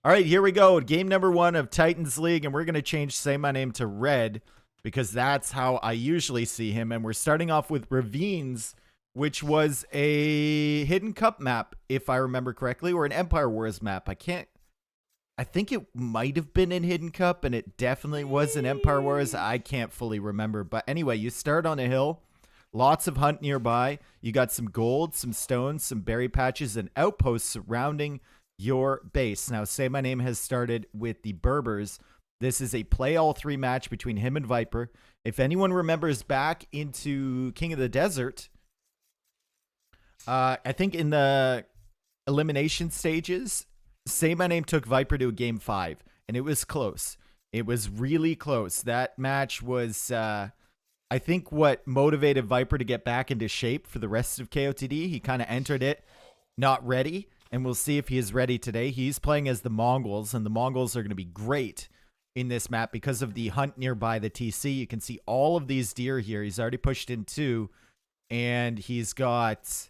All right, here we go. Game number 1 of Titans League, and we're going to change Say My Name to Red because that's how I usually see him. And we're starting off with Ravines, which was a Hidden Cup map, if I remember correctly, or an Empire Wars map. I think it might have been in Hidden Cup, and it definitely was in Empire Wars. I can't fully remember. But anyway, you start on a hill. Lots of hunt nearby. You got some gold, some stones, some berry patches, and outposts surrounding your base. Now, Say My Name has started with the Berbers. This is a play all 3 match between him and Viper. If anyone remembers back into King of the Desert, I think in the elimination stages, Say My Name took Viper to a game 5, and it was close. It was really close. That match was, I think, what motivated Viper to get back into shape for the rest of KOTD. He kind of entered it not ready. And we'll see if he is ready today. He's playing as the Mongols, and the Mongols are going to be great in this map because of the hunt nearby the TC. You can see all of these deer here. He's already pushed in 2, and he's got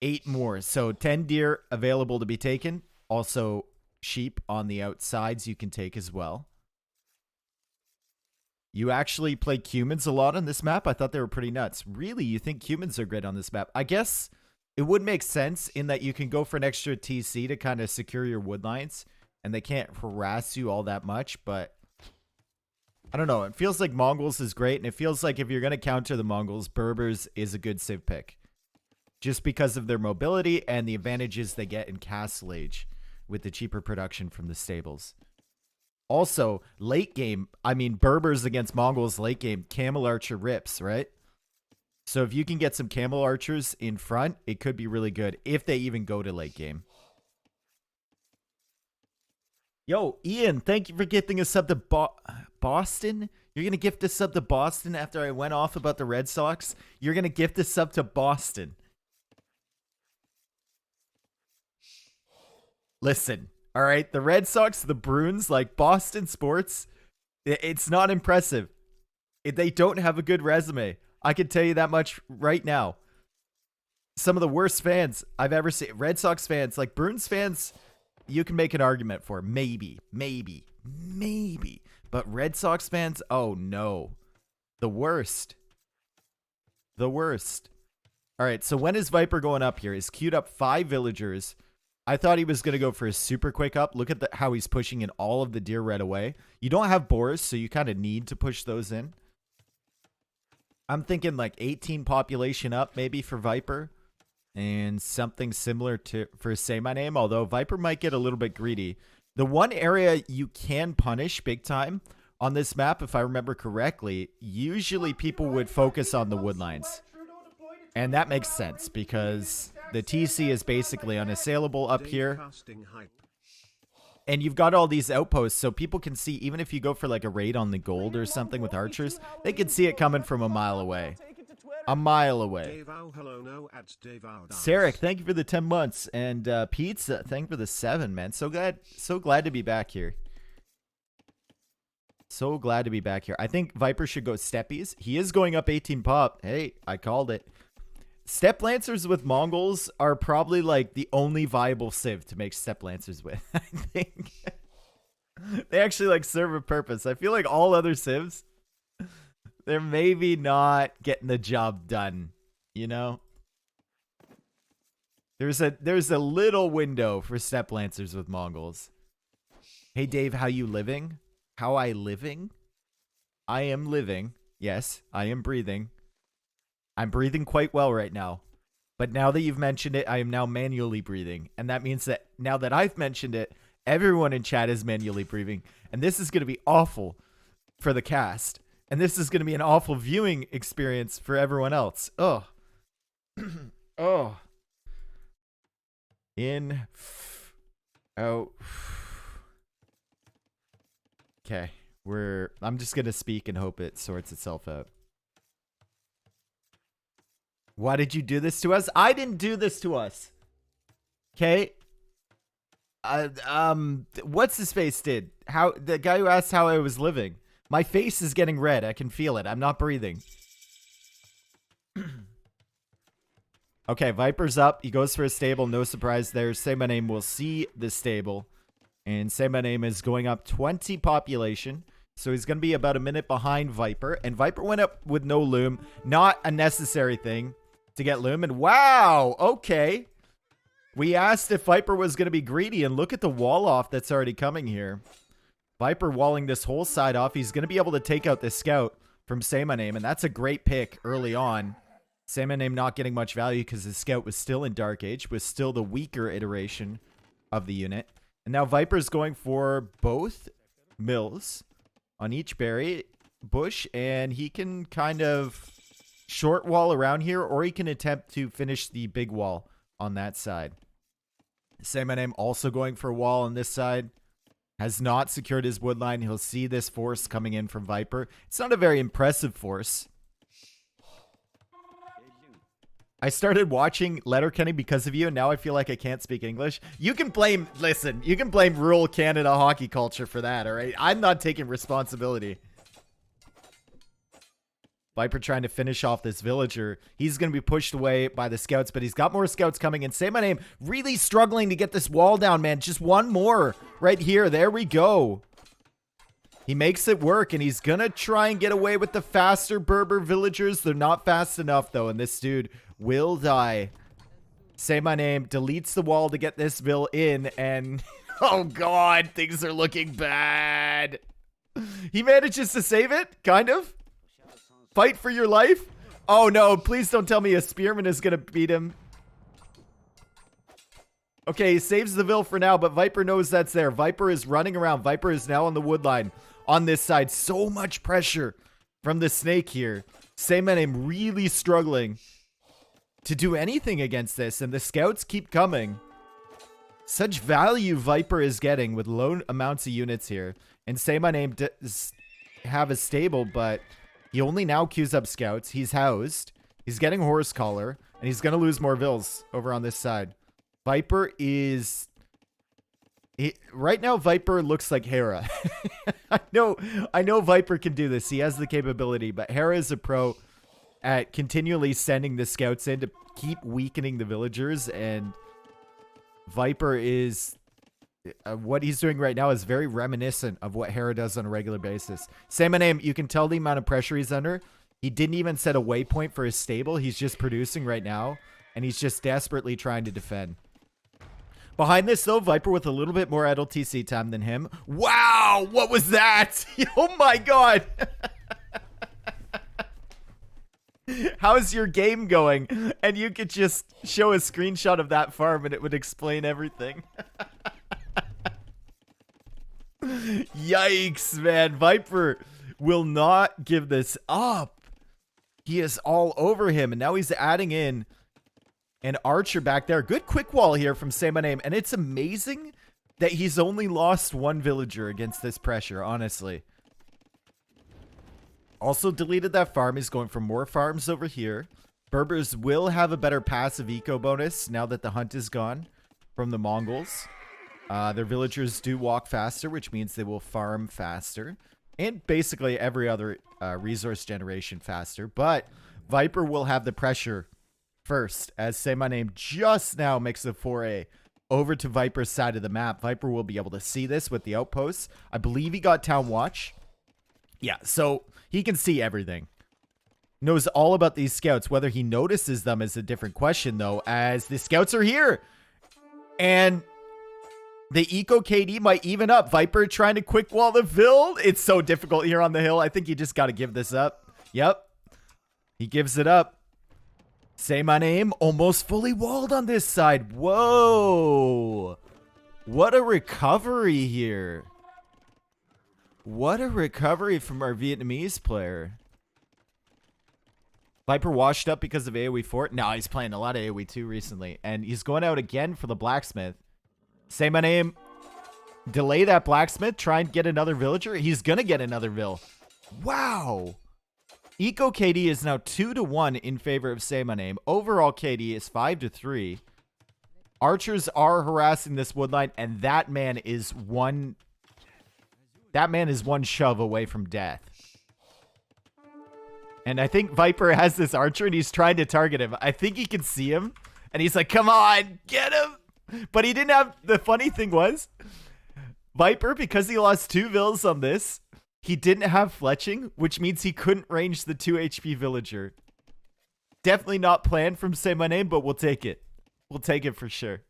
8 more. So 10 deer available to be taken. Also, sheep on the outsides you can take as well. You actually play Cumans a lot on this map? I thought they were pretty nuts. Really? You think Cumans are great on this map? I guess it would make sense in that you can go for an extra TC to kind of secure your wood lines, and they can't harass you all that much, but I don't know. It feels like Mongols is great, and it feels like if you're going to counter the Mongols, Berbers is a good civ pick. Just because of their mobility and the advantages they get in Castle Age with the cheaper production from the stables. Also, late game, I mean, Berbers against Mongols late game, Camel Archer rips, right? So if you can get some Camel Archers in front, it could be really good if they even go to late game. Yo, Ian, thank you for gifting a sub to Boston. You're going to gift a sub to Boston after I went off about the Red Sox? You're going to gift a sub to Boston. Listen, all right, the Red Sox, the Bruins, like Boston sports, it's not impressive. They don't have a good resume. I can tell you that much right now. Some of the worst fans I've ever seen. Red Sox fans, like Bruins fans, you can make an argument for. Maybe. But Red Sox fans, oh no. The worst. All right, so when is Viper going up here? He's queued up 5 villagers. I thought he was going to go for a super quick up. Look at how he's pushing in all of the deer right away. You don't have boars, so you kind of need to push those in. I'm thinking like 18 population up maybe for Viper. And something similar for Say My Name. Although Viper might get a little bit greedy. The one area you can punish big time on this map, if I remember correctly, usually people would focus on the woodlines. And that makes sense because the TC is basically unassailable up here. And you've got all these outposts, so people can see, even if you go for like a raid on the gold or something with archers, they can see it coming from a mile away. A mile away. Sarek, thank you for the 10 months. And Pizza, thank you for the 7, man. So glad to be back here. So glad to be back here. I think Viper should go steppies. He is going up 18 pop. Hey, I called it. Step Lancers with Mongols are probably like the only viable civ to make Step Lancers with. I think they actually like serve a purpose. I feel like all other civs, they're maybe not getting the job done, you know? There's a little window for Step Lancers with Mongols. Hey Dave, how you living? How I living? I am living. Yes, I am breathing. I'm breathing quite well right now. But now that you've mentioned it, I am now manually breathing. And that means that now that I've mentioned it, everyone in chat is manually breathing. And this is going to be awful for the cast. And this is going to be an awful viewing experience for everyone else. Oh. Oh. In. Out. Okay. I'm just going to speak and hope it sorts itself out. Why did you do this to us? I didn't do this to us. Okay. What's his face did? The guy who asked how I was living. My face is getting red. I can feel it. I'm not breathing. Okay, Viper's up. He goes for a stable. No surprise there. Say My Name will see the stable. And saymyname is going up 20 population. So he's going to be about a minute behind Viper. And Viper went up with no loom. Not a necessary thing to get loom. And wow, okay. We asked if Viper was going to be greedy. And look at the wall off that's already coming here. Viper walling this whole side off. He's going to be able to take out this scout from saymyname. And that's a great pick early on. saymyname not getting much value because his scout was still in Dark Age. Was still the weaker iteration of the unit. And now Viper's going for both mills on each berry bush, and he can kind of short wall around here, or he can attempt to finish the big wall on that side. saymyname also going for a wall on this side. Has not secured his wood line. He'll see this force coming in from Viper. It's not a very impressive force. I started watching Letterkenny because of you, and now I feel like I can't speak English. You can blame, listen, you can blame rural Canada hockey culture for that, all right? I'm not taking responsibility. Viper trying to finish off this villager. He's going to be pushed away by the scouts, but he's got more scouts coming in. saymyname really struggling to get this wall down, man. Just one more right here. There we go. He makes it work, and he's going to try and get away with the faster Berber villagers. They're not fast enough, though, and this dude will die. saymyname deletes the wall to get this vill in, and oh god, things are looking bad. He manages to save it, kind of. Fight for your life. Oh no, please don't tell me a spearman is gonna beat him. Okay, he saves the vill for now, but Viper knows that's there. Viper is running around. Viper is now on the wood line on this side. So much pressure from the snake here. saymyname really struggling to do anything against this, and the scouts keep coming. Such value Viper is getting with low amounts of units here. And saymyname does have a stable, but he only now queues up scouts. He's housed. He's getting horse collar, and he's going to lose more vills over on this side. Viper is... right now, Viper looks like Hera. I know Viper can do this. He has the capability, but Hera is a pro at continually sending the scouts in to keep weakening the villagers, and Viper is what he's doing right now is very reminiscent of what Hera does on a regular basis. saymyname, you can tell the amount of pressure he's under. He didn't even set a waypoint for his stable. He's just producing right now, and he's just desperately trying to defend. Behind this, though, Viper with a little bit more idle TC time than him. Wow, what was that? Oh my god. How's your game going? And you could just show a screenshot of that farm and it would explain everything. Yikes, man. Viper will not give this up. He is all over him, and now he's adding in an archer back there. Good quick wall here from saymyname, and it's amazing that he's only lost one villager against this pressure, honestly. Also deleted that farm. He's going for more farms over here. Berbers will have a better passive eco bonus now that the hunt is gone from the Mongols. Their villagers do walk faster, which means they will farm faster. And basically every other resource generation faster. But Viper will have the pressure first, as saymyname just now makes a foray over to Viper's side of the map. Viper will be able to see this with the outposts. I believe he got Town Watch. Yeah, so he can see everything. Knows all about these scouts. Whether he notices them is a different question, though, as the scouts are here. And the eco KD might even up. Viper trying to quick wall the build. It's so difficult here on the hill. I think you just got to give this up. Yep. He gives it up. saymyname almost fully walled on this side. Whoa. What a recovery here. What a recovery from our Vietnamese player. Viper washed up because of AoE 4. No, he's playing a lot of AoE 2 recently. And he's going out again for the blacksmith. saymyname, delay that blacksmith. Try and get another villager. He's going to get another vill. Wow. Eco KD is now 2-1 in favor of saymyname. Overall KD is 5-3. Archers are harassing this woodline, and that man is one shove away from death. And I think Viper has this archer, and he's trying to target him. I think he can see him, and he's like, come on, get him. But he didn't have, the funny thing was, Viper, because he lost 2 vills on this, he didn't have fletching, which means he couldn't range the 2 HP villager. Definitely not planned from Say My Name, but we'll take it. We'll take it for sure.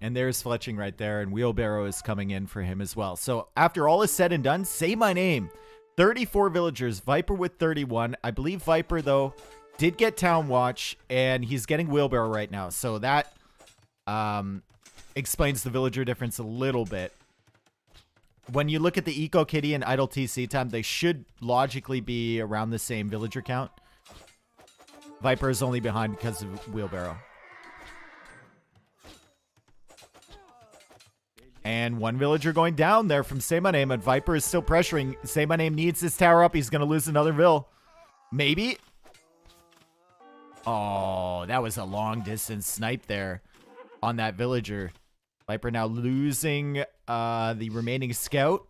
And there's fletching right there, and wheelbarrow is coming in for him as well. So after all is said and done, Say My Name. 34 villagers, Viper with 31. I believe Viper, though, did get Town Watch, and he's getting wheelbarrow right now. So that explains the villager difference a little bit. When you look at the Eco Kitty and Idle TC time, they should logically be around the same villager count. Viper is only behind because of wheelbarrow. And 1 villager going down there from Say My Name, and Viper is still pressuring. Say My Name needs his tower up. He's going to lose another vill. Maybe. Oh, that was a long distance snipe there on that villager. Viper now losing the remaining scout.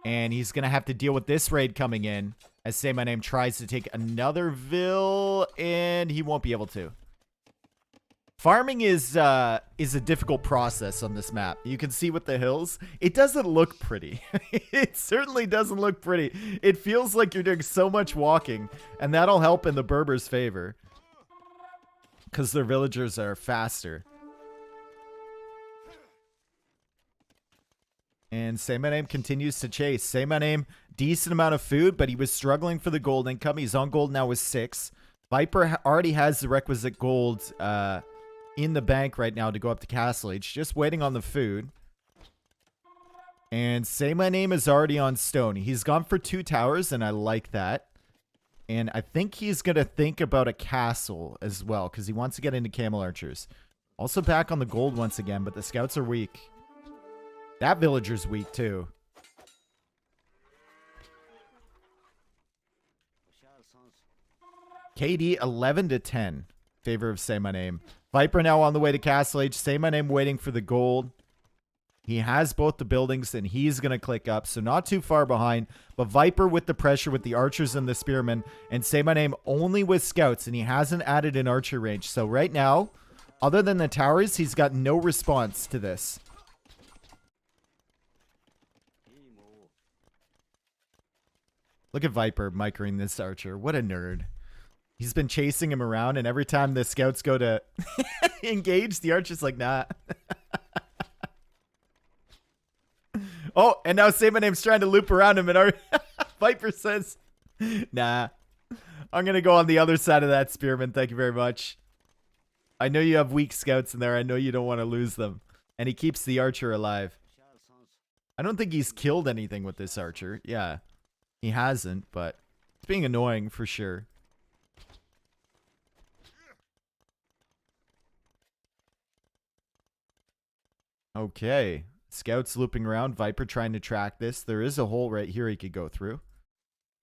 And he's going to have to deal with this raid coming in as Say My Name tries to take another vill, and he won't be able to. Farming is a difficult process on this map. You can see with the hills, it doesn't look pretty. It certainly doesn't look pretty. It feels like you're doing so much walking, and that'll help in the Berbers' favor because their villagers are faster. And Say My Name continues to chase. Say My Name, decent amount of food, but he was struggling for the gold income. He's on gold now with 6. Viper already has the requisite gold in the bank right now to go up to Castle Age. Just waiting on the food. And Say My Name is already on stone. He's gone for 2 towers, and I like that. And I think he's going to think about a castle as well, because he wants to get into Camel Archers. Also back on the gold once again, but the scouts are weak. That villager's weak too. KD 11 to 10. Favor of Say My Name. Viper now on the way to Castle Age. Say My Name waiting for the gold. He has both the buildings, and he's going to click up, so not too far behind. But Viper with the pressure with the archers and the spearmen, and Say My Name only with scouts, and he hasn't added an archer range. So right now, other than the towers, he's got no response to this. Look at Viper microing this archer. What a nerd. He's been chasing him around, and every time the scouts go to engage, the archer's like, nah. Oh, and now Say My Name's trying to loop around him, and our Viper says, nah. I'm going to go on the other side of that spearman. Thank you very much. I know you have weak scouts in there. I know you don't want to lose them. And he keeps the archer alive. I don't think he's killed anything with this archer. Yeah. He hasn't, but it's being annoying for sure. Okay. Scouts looping around. Viper trying to track this. There is a hole right here he could go through.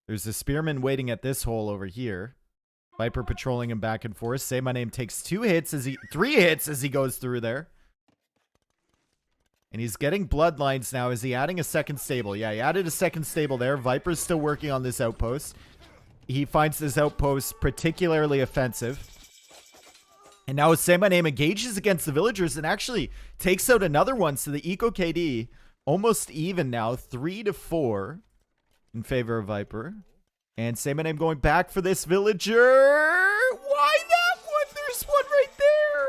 There's a spearman waiting at this hole over here. Viper patrolling him back and forth. Say My Name takes 3 hits as he goes through there. And he's getting bloodlines now. Is he adding a second stable? Yeah, he added a second stable there. Viper's still working on this outpost. He finds this outpost particularly offensive. And now Say My Name engages against the villagers and actually takes out another one. So the Eco KD almost even now. 3 to 4 in favor of Viper. And Say My Name going back for this villager. Why that one? There's one right there.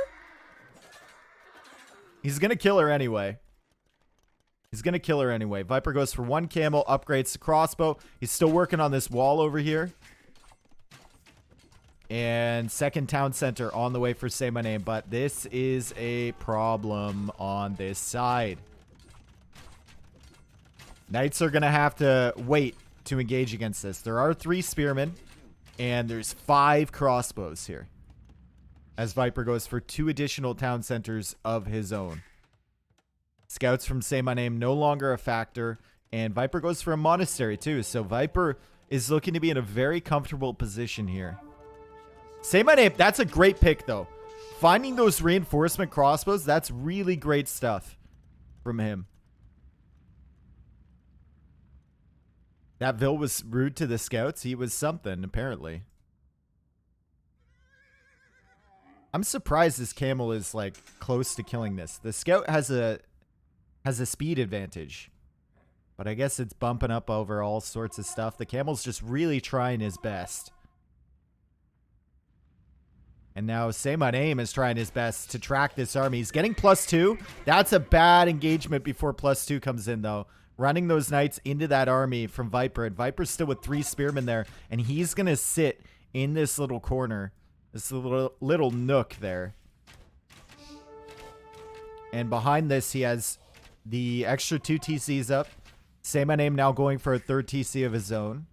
He's going to kill her anyway. He's going to kill her anyway. Viper goes for 1 camel, upgrades to crossbow. He's still working on this wall over here. And second town center on the way for Say My Name. But this is a problem on this side. Knights are going to have to wait to engage against this. There are 3 spearmen. And there's 5 crossbows here. As Viper goes for 2 additional town centers of his own. Scouts from Say My Name no longer a factor. And Viper goes for a monastery too. So Viper is looking to be in a very comfortable position here. Say My Name. That's a great pick though. Finding those reinforcement crossbows. That's really great stuff from him. That Vil was rude to the scouts. He was something apparently. I'm surprised this camel is like close to killing this. The scout has a speed advantage, but I guess it's bumping up over all sorts of stuff. The camel's just really trying his best. And now saymyname is trying his best to track this army. He's getting +2. That's a bad engagement before +2 comes in, though. Running those knights into that army from Viper. And Viper's still with 3 spearmen there. And he's going to sit in this little corner. This little nook there. And behind this, he has the extra 2 TCs up. saymyname now going for a 3rd TC of his own.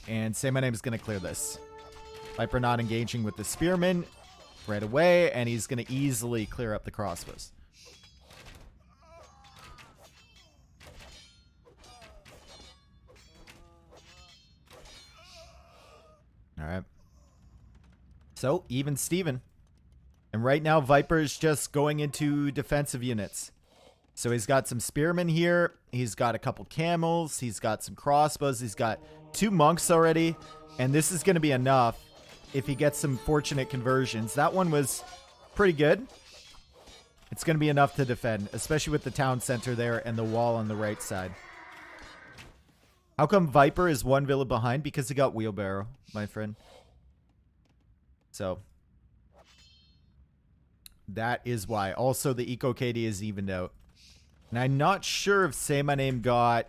And saymyname is going to clear this. Viper not engaging with the spearmen right away, and he's going to easily clear up the crossbows. All right. So, even Steven. And right now, Viper is just going into defensive units. So he's got some spearmen here. He's got a couple camels. He's got some crossbows. He's got 2 monks already. And this is going to be enough if he gets some fortunate conversions. That one was pretty good. It's going to be enough to defend, especially with the town center there and the wall on the right side. How come Viper is 1 villa behind? Because he got wheelbarrow, my friend. So that is why. Also, the Eco KD is evened out. And I'm not sure if saymyname got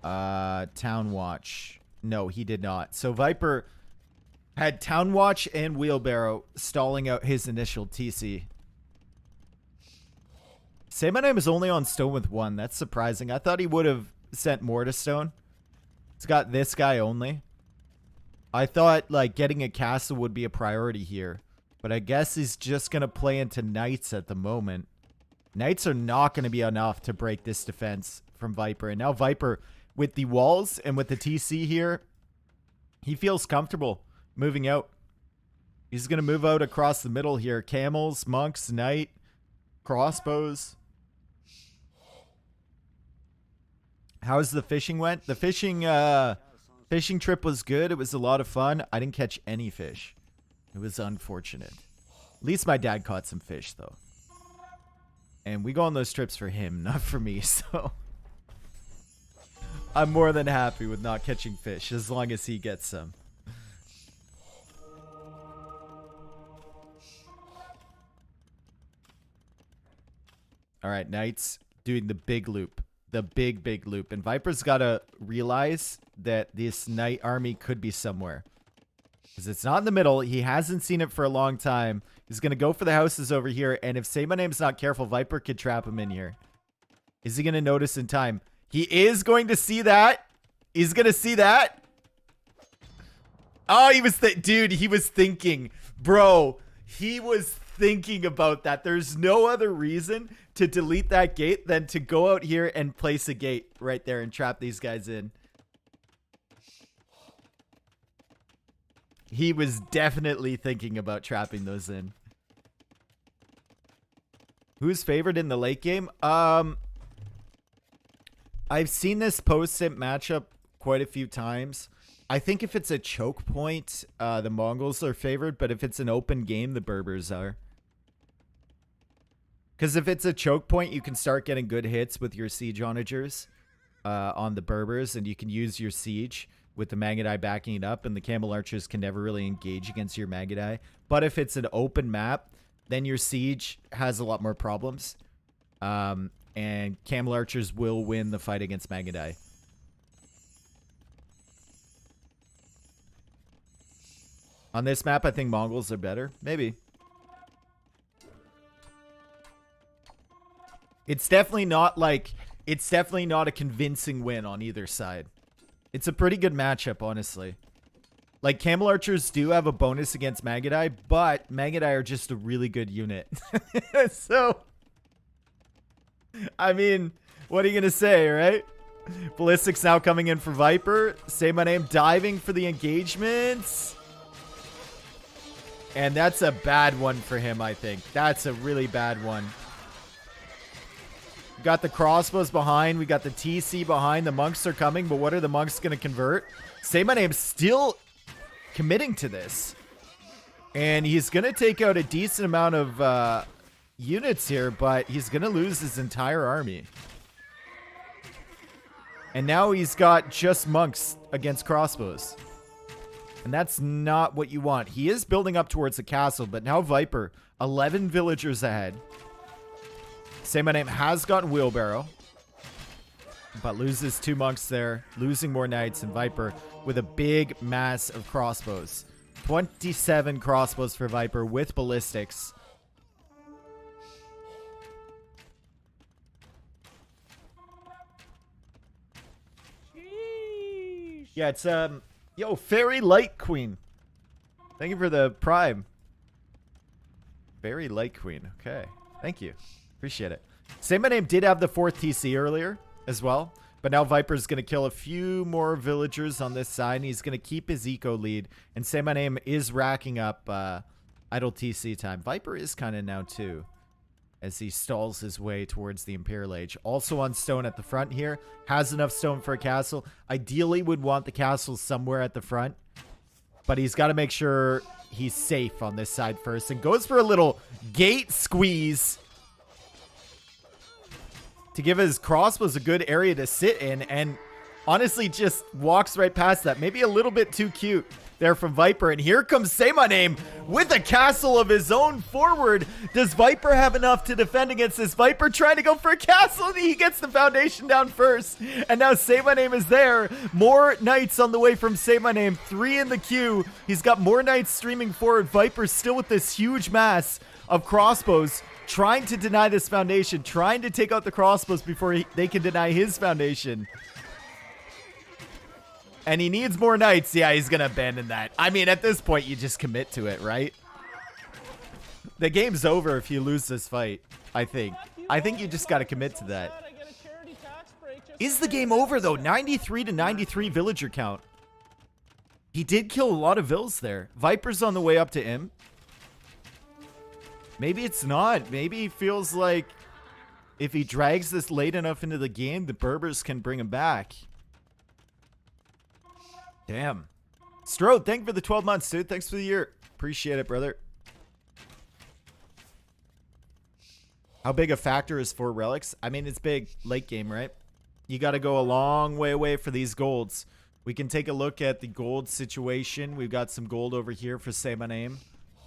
Town Watch. No, he did not. So Viper had Town Watch and Wheelbarrow stalling out his initial TC. saymyname is only on stone with 1. That's surprising. I thought he would have sent more to stone. It's got this guy only. I thought like getting a castle would be a priority here. But I guess he's just going to play into knights at the moment. Knights are not going to be enough to break this defense from Viper. And now Viper, with the walls and with the TC here, he feels comfortable moving out. He's going to move out across the middle here. Camels, monks, knight, crossbows. How's the fishing went? The fishing trip was good. It was a lot of fun. I didn't catch any fish. It was unfortunate. At least my dad caught some fish, though. And we go on those trips for him, not for me, so I'm more than happy with not catching fish as long as he gets some. All right, Knights doing the big loop. The big loop. And Viper's got to realize that this Knight army could be somewhere. Because it's not in the middle. He hasn't seen it for a long time. He's going to go for the houses over here. And if saymayname's not careful, Viper could trap him in here. Is he going to notice in time? He is going to see that. He's going to see that. Oh, he was... Dude, he was thinking. Bro, he was thinking about that. There's no other reason to delete that gate than to go out here and place a gate right there and trap these guys in. He was definitely thinking about trapping those in. Who's favored in the late game? I've seen this post-simp matchup quite a few times. I think if it's a choke point, the Mongols are favored, but if it's an open game, the Berbers are. Because if it's a choke point, you can start getting good hits with your siege onagers on the Berbers, and you can use your siege with the Magadai backing it up, and the Camel Archers can never really engage against your Magadai. But if it's an open map, then your siege has a lot more problems. And Camel Archers will win the fight against Magadai. On this map, I think Mongols are better. Maybe. It's definitely not like... It's definitely not a convincing win on either side. It's a pretty good matchup, honestly. Like, Camel Archers do have a bonus against Magadai, but Magadai are just a really good unit. So, I mean, what are you going to say, right? Ballistics now coming in for Viper. saymyname diving for the engagements. And that's a bad one for him, I think. That's a really bad one. We got the crossbows behind. We got the TC behind. The monks are coming, but what are the monks going to convert? saymyname still committing to this. And he's going to take out a decent amount of units here, but he's going to lose his entire army. And now he's got just monks against crossbows. And that's not what you want. He is building up towards the castle, but now Viper, 11 villagers ahead. Saymyname has gotten wheelbarrow, but loses 2 monks there, losing more knights, and Viper with a big mass of crossbows. 27 crossbows for Viper with ballistics. Sheesh. Yeah, it's yo, Fairy Light Queen. Thank you for the prime. Fairy Light Queen. Okay. Thank you. Appreciate it. Saymyname did have the 4th TC earlier as well, but now Viper's going to kill a few more villagers on this side, and he's going to keep his eco lead, and Saymyname is racking up idle TC time. Viper is kind of now too, as he stalls his way towards the Imperial Age. Also on stone at the front here. Has enough stone for a castle. Ideally would want the castle somewhere at the front, but he's got to make sure he's safe on this side first, and goes for a little gate squeeze to give his crossbows a good area to sit in, and honestly just walks right past that. Maybe a little bit too cute there from Viper. And here comes Saymyname with a castle of his own forward. Does Viper have enough to defend against this? Viper trying to go for a castle, and he gets the foundation down first. And now Saymyname is there. More knights on the way from Saymyname. 3 in the queue. He's got more knights streaming forward. Viper's still with this huge mass of crossbows, trying to deny this foundation, trying to take out the crossbows before they can deny his foundation. And he needs more knights. Yeah, he's going to abandon that. I mean, at this point, you just commit to it, right? The game's over if you lose this fight, I think. I think you just got to commit to that. Is the game over, though? 93 to 93 villager count. He did kill a lot of vills there. Viper's on the way up to him. Maybe it's not. Maybe he feels like if he drags this late enough into the game, the Berbers can bring him back. Damn. Strode, thank you for the 12 months, dude. Thanks for the year. Appreciate it, brother. How big a factor is 4 relics? I mean, it's big late game, right? You got to go a long way away for these golds. We can take a look at the gold situation. We've got some gold over here for Saymyname.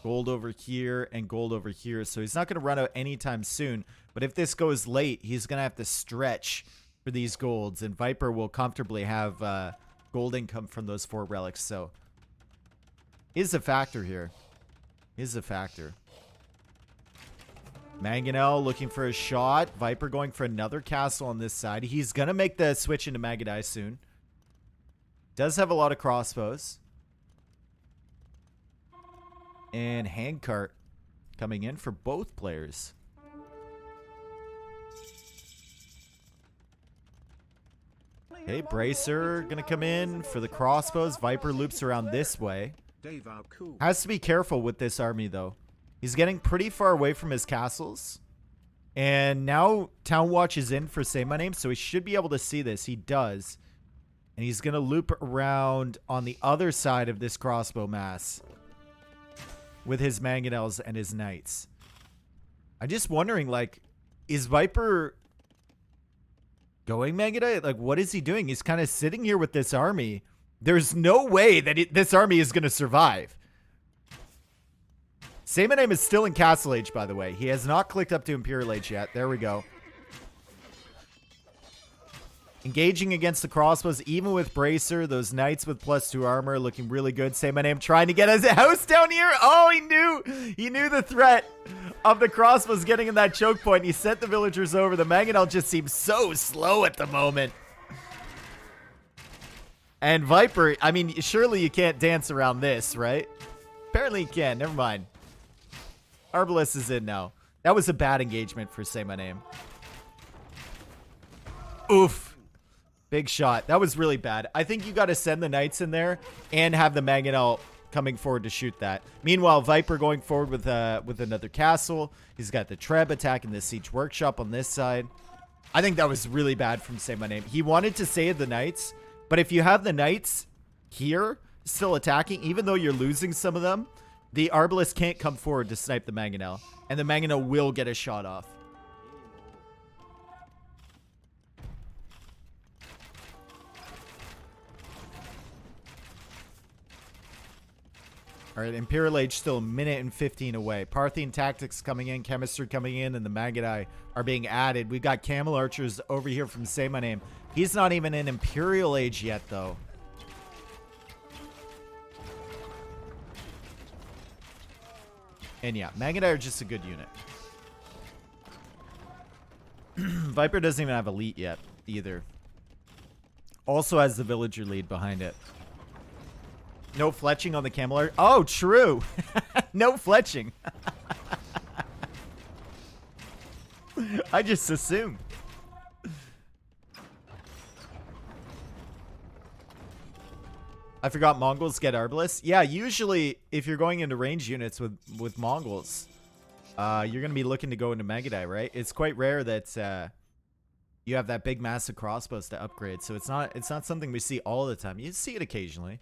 Gold over here and gold over here. So he's not going to run out anytime soon. But if this goes late, he's going to have to stretch for these golds. And Viper will comfortably have gold income from those 4 relics. So is a factor here. Is a factor. Mangonel looking for a shot. Viper going for another castle on this side. He's going to make the switch into Magadai soon. Does have a lot of crossbows. And handcart coming in for both players. Okay, Bracer gonna come in for the crossbows. Viper loops around this way. Has to be careful with this army, though. He's getting pretty far away from his castles. And now Town Watch is in for Saymyname, so he should be able to see this. He does. And he's gonna loop around on the other side of this crossbow mass with his mangonels and his knights. I'm just wondering, like, is Viper going Magadai? Like, what is he doing? He's kind of sitting here with this army. There's no way that this army is going to survive. Saymyname is still in Castle Age, by the way. He has not clicked up to Imperial Age yet. There we go. Engaging against the crossbows, even with Bracer. Those knights with +2 armor looking really good. Saymyname trying to get his house down here. Oh, he knew the threat of the crossbows getting in that choke point. He sent the villagers over. The Mangonel just seems so slow at the moment. And Viper, I mean, surely you can't dance around this, right? Apparently you can. Never mind. Arbalest is in now. That was a bad engagement for Saymyname. Oof. Big shot. That was really bad. I think you got to send the knights in there and have the Mangonel coming forward to shoot that. Meanwhile, Viper going forward with another castle. He's got the Treb attacking the Siege Workshop on this side. I think that was really bad from Saymyname. He wanted to save the knights, but if you have the knights here still attacking, even though you're losing some of them, The Arbalest can't come forward to snipe the Mangonel. And the Mangonel will get a shot off. All right, Imperial Age still a minute and 15 away. Parthian Tactics coming in, Chemistry coming in, and the Magi are being added. We've got Camel Archers over here from saymyname. He's not even in Imperial Age yet, though. And yeah, Magi are just a good unit. Viper doesn't even have Elite yet, either. Also has the Villager lead behind it. No fletching on the Camel. Oh, true. No fletching. I just assumed. I forgot Mongols get Arbalest. Yeah, usually if you're going into range units with Mongols, you're going to be looking to go into Megadai, right? It's quite rare that you have that big massive crossbows to upgrade, so it's not something we see all the time. You see it occasionally.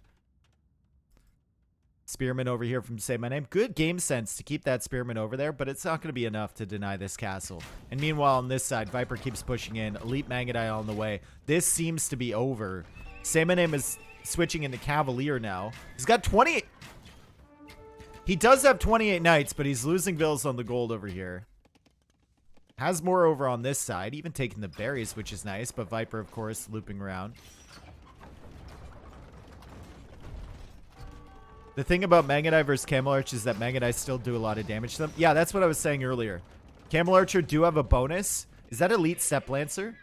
Spearman over here from saymyname. Good game sense to keep that Spearman over there, but it's not going to be enough to deny this castle. And meanwhile, on this side, Viper keeps pushing in. Elite Magi on the way. This seems to be over. saymyname is switching into Cavalier now. He's got 20. He does have 28 knights, but he's losing villas on the gold over here. Has more over on this side, even taking the berries, which is nice, but Viper, of course, looping around. The thing about Mangonite versus Camel Arch is that Mangonite still do a lot of damage to them. Yeah, that's what I was saying earlier. Camel Archer do have a bonus. Is that Elite Step Lancer?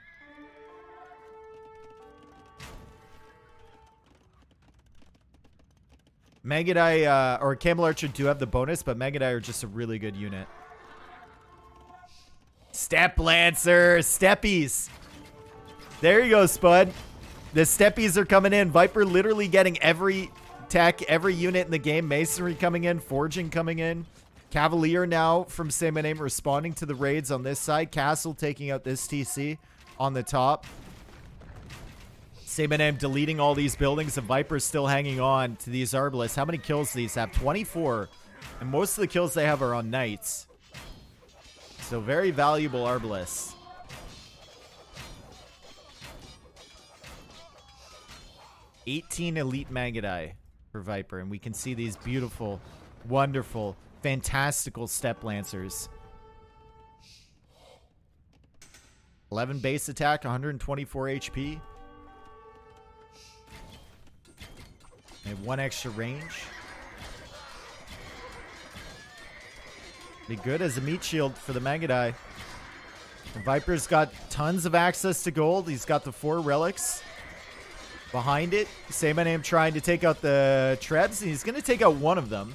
Mangonite or Camel Archer do have the bonus, but Mangonite are just a really good unit. Step Lancer, Steppies. There you go, Spud. The Steppies are coming in. Viper literally getting every tech, every unit in the game. Masonry coming in, Forging coming in. Cavalier now from saymyname responding to the raids on this side. Castle taking out this TC on the top. saymyname deleting all these buildings, and Viper's still hanging on to these Arbalists. How many kills do these have? 24. And most of the kills they have are on Knights. So very valuable Arbalists. $18 Elite Magi for Viper, and we can see these beautiful, wonderful, fantastical Step Lancers. 11 base attack, 124 HP. And 1 extra range. Be good as a meat shield for the Magi. Viper's got tons of access to gold. He's got the 4 relics. Behind it, saymyname trying to take out the Trebs. He's going to take out one of them.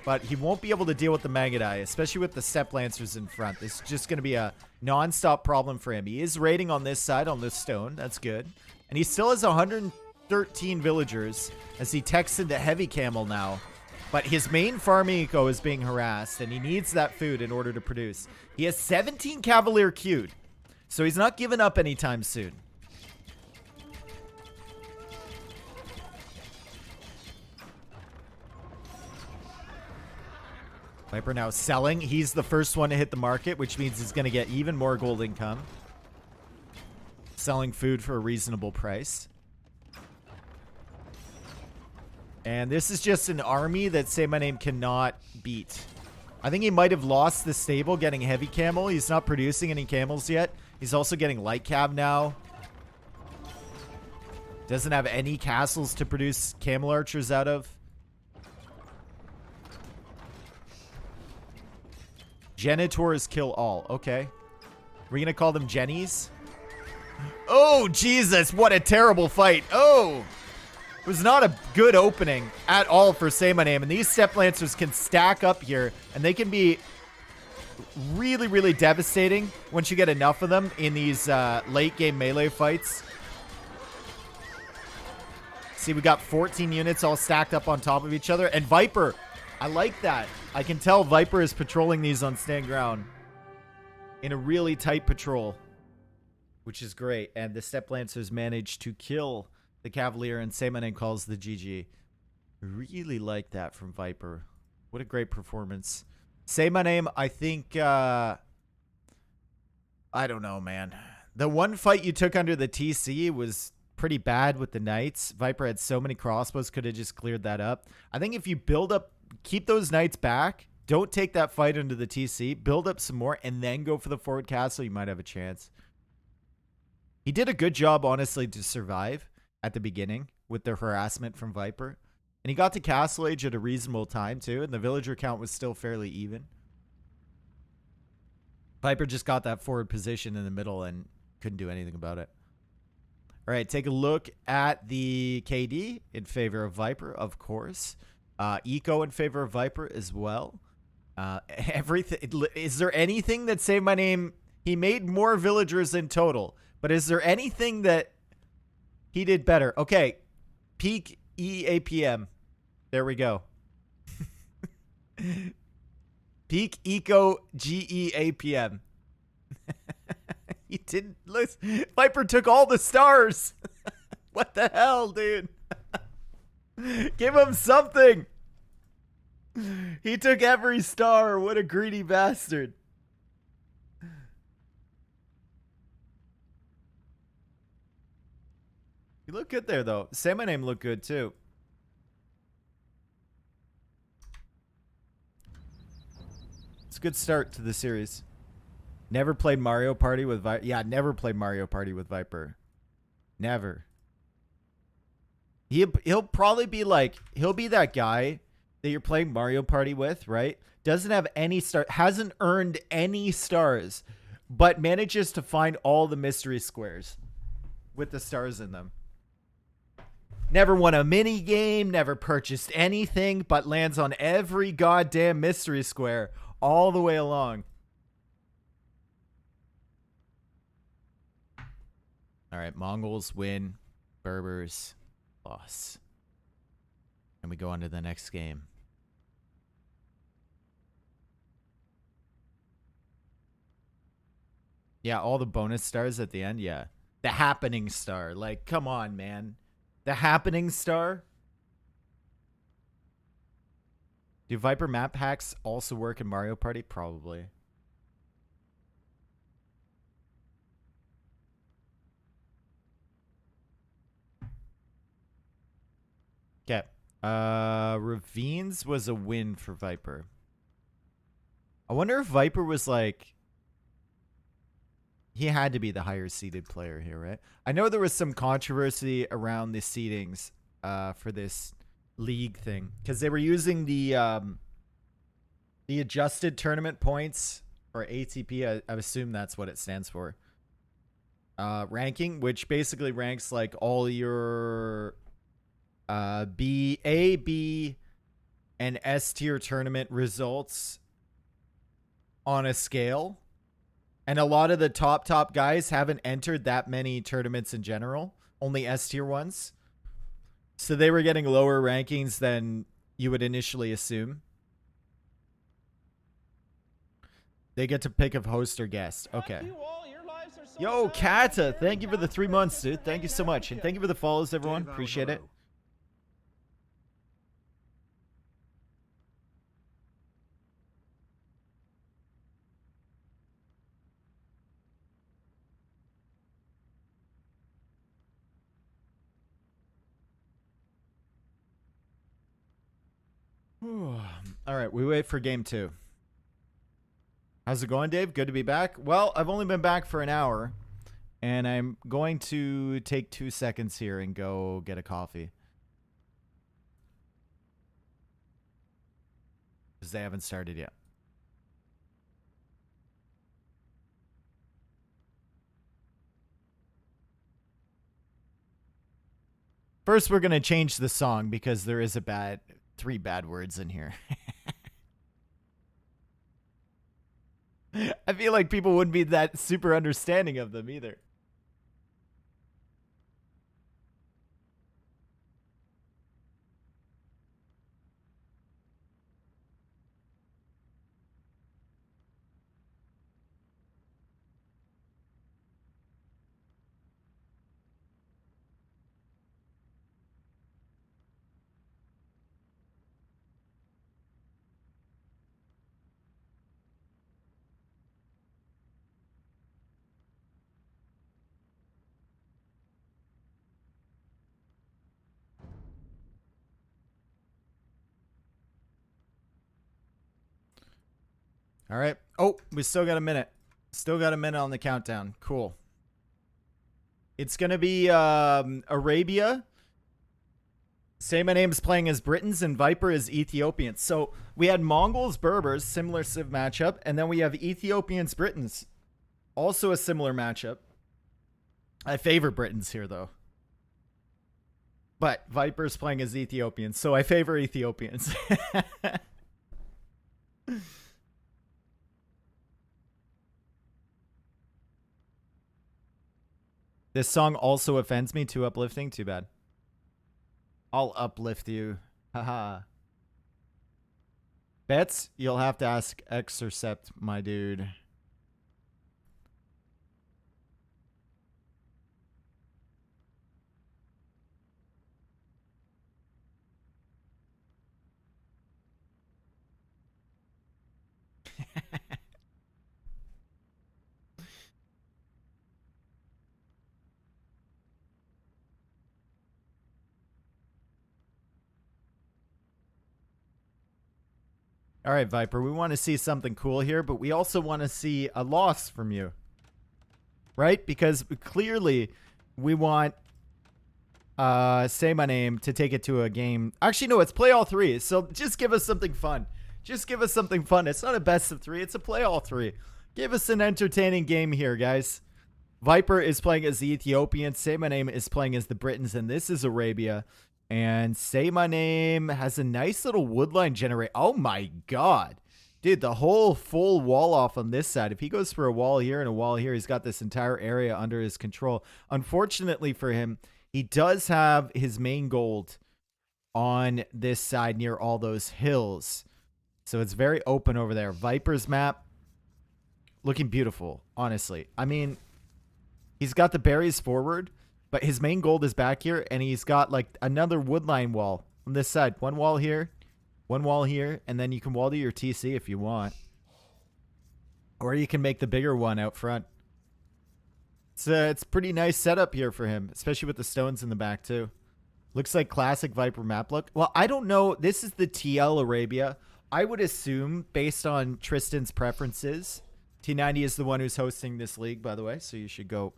But he won't be able to deal with the Magi, especially with the Step Lancers in front. This is just going to be a non-stop problem for him. He is raiding on this side, on this stone. That's good. And he still has 113 villagers as he techs into Heavy Camel now. But his main farming eco is being harassed, and he needs that food in order to produce. He has 17 Cavalier queued, so he's not giving up anytime soon. Viper now selling. He's the first one to hit the market, which means he's going to get even more gold income. Selling food for a reasonable price. And this is just an army that saymyname cannot beat. I think he might have lost the stable getting Heavy Camel. He's not producing any camels yet. He's also getting Light Cav now. Doesn't have any castles to produce Camel Archers out of. Genitors kill all. Okay. We're going to call them Jennies. Oh, Jesus. What a terrible fight. Oh. It was not a good opening at all for saymyname. And these Step Lancers can stack up here. And they can be really, really devastating once you get enough of them in these late game melee fights. See, we got 14 units all stacked up on top of each other. And Viper, I like that. I can tell Viper is patrolling these on stand ground in a really tight patrol, which is great. And the Step Lancers managed to kill the Cavalier, and saymyname calls the GG. Really like that from Viper. What a great performance. Say my name. I think, I don't know, man. The one fight you took under the TC was pretty bad with the Knights. Viper had so many crossbows, could have just cleared that up. I think if you build up, keep those Knights back, don't take that fight under the TC, build up some more, and then go for the forward castle, you might have a chance. He did a good job, honestly, to survive at the beginning with the harassment from Viper. And he got to Castle Age at a reasonable time, too, and the villager count was still fairly even. Viper just got that forward position in the middle and couldn't do anything about it. All right, take a look at the KD in favor of Viper, of course. Eco in favor of Viper as well. Everything. Is there anything that Say My Name? He made more villagers in total, but is there anything that he did better? Okay, peak EAPM. There we go. Peak Eco GEAPM. He didn't listen. Viper took all the stars. What the hell, dude? Give him something. He took every star. What a greedy bastard. You look good there, though. Say My Name looked good, too. It's a good start to the series. Never played Mario Party with Viper. Yeah, never played Mario Party with Viper. Never. He'll probably be like, he'll be that guy that you're playing Mario Party with, right? Doesn't have any star, hasn't earned any stars, but manages to find all the mystery squares with the stars in them. Never won a mini game, never purchased anything, but lands on every goddamn mystery square all the way along. All right, Mongols win, Berbers loss. And we go on to the next game. Yeah, all the bonus stars at the end, yeah. The happening star. Like, come on, man. The happening star? Do Viper map hacks also work in Mario Party? Probably. Okay. Ravines was a win for Viper. I wonder if Viper was like... He had to be the higher seeded player here, right? I know there was some controversy around the seedings for this league thing. Because they were using the adjusted tournament points, or ATP. I assume that's what it stands for. Ranking, which basically ranks like all your... B, A, B, and S tier tournament results on a scale. And a lot of the top guys haven't entered that many tournaments in general. Only S tier ones. So they were getting lower rankings than you would initially assume. They get to pick a host or guest. Okay. Yo, Kata, thank you for the 3 months, dude. Thank you so much. And thank you for the follows, everyone. Appreciate it. All right, we wait for game 2. How's it going, Dave? Good to be back. Well, I've only been back for an hour, and I'm going to take 2 seconds here and go get a coffee. Because they haven't started yet. First, we're going to change the song because there is 3 bad words in here. I feel like people wouldn't be that super understanding of them either. All right. Oh, we still got a minute. Still got a minute on the countdown. Cool. It's going to be Arabia. Saymyname's playing as Britons and Viper is Ethiopians. So we had Mongols, Berbers, similar civ matchup. And then we have Ethiopians, Britons. Also a similar matchup. I favor Britons here, though. But Viper's playing as Ethiopians, so I favor Ethiopians. This song also offends me. Too uplifting? Too bad. I'll uplift you. Haha. Bets? You'll have to ask Exercept, my dude. All right, Viper, we want to see something cool here, but we also want to see a loss from you. Right? Because clearly we want Saymyname to take it to a game. Actually, no, it's play all three. So just give us something fun. Just give us something fun. It's not a best of three. It's a play all three. Give us an entertaining game here, guys. Viper is playing as the Ethiopians. Saymyname is playing as the Britons, and this is Arabia. And Saymyname has a nice little woodline generate. Oh my god. Dude, the whole full wall off on this side. If he goes for a wall here and a wall here, he's got this entire area under his control. Unfortunately for him, he does have his main gold on this side near all those hills. So it's very open over there. Viper's map looking beautiful, honestly. I mean, he's got the berries forward, but his main gold is back here, and he's got like another woodline wall on this side. One wall here, one wall here, and then you can wall to your TC if you want. Or you can make the bigger one out front. It's pretty nice setup here for him, especially with the stones in the back too. Looks like classic Viper map look. Well, I don't know. This is the TL Arabia. I would assume, based on Tristan's preferences, T90 is the one who's hosting this league, by the way, so you should go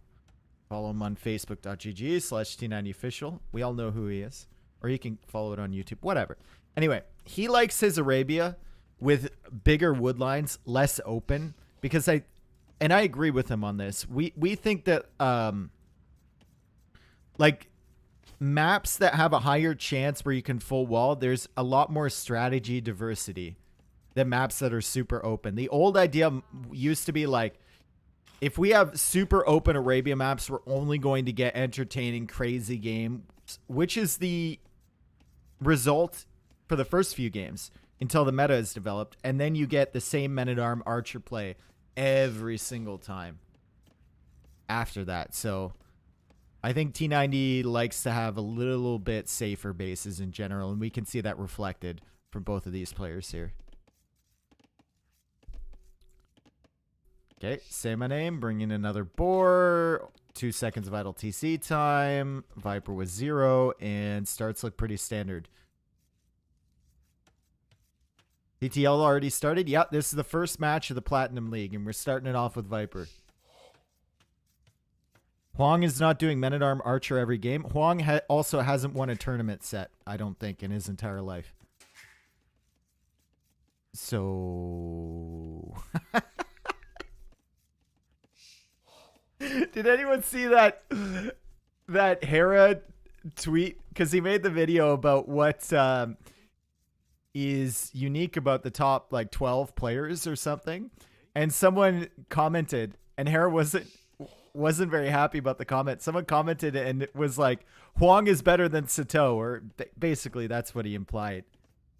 follow him on facebook.gg/T90official. We all know who he is. Or you can follow it on YouTube. Whatever. Anyway, he likes his Arabia with bigger wood lines, less open. Because I agree with him on this. We think that like maps that have a higher chance where you can full wall, there's a lot more strategy diversity than maps that are super open. The old idea used to be like, if we have super open Arabia maps, we're only going to get entertaining, crazy games, which is the result for the first few games until the meta is developed. And then you get the same men-at-arm archer play every single time after that. So I think T90 likes to have a little bit safer bases in general, and we can see that reflected from both of these players here. Okay, Saymyname, bring in another boar. 2 seconds of idle TC time. Viper was 0, and starts look pretty standard. TTL already started. Yep, this is the first match of the Platinum League, and we're starting it off with Viper. Huang is not doing Men-at-Arm Archer every game. Huang also hasn't won a tournament set, I don't think, in his entire life. So... Did anyone see that Hera tweet? Because he made the video about what is unique about the top like 12 players or something, and someone commented, and Hera wasn't very happy about the comment. Someone commented and it was like, Huang is better than Sato, or basically that's what he implied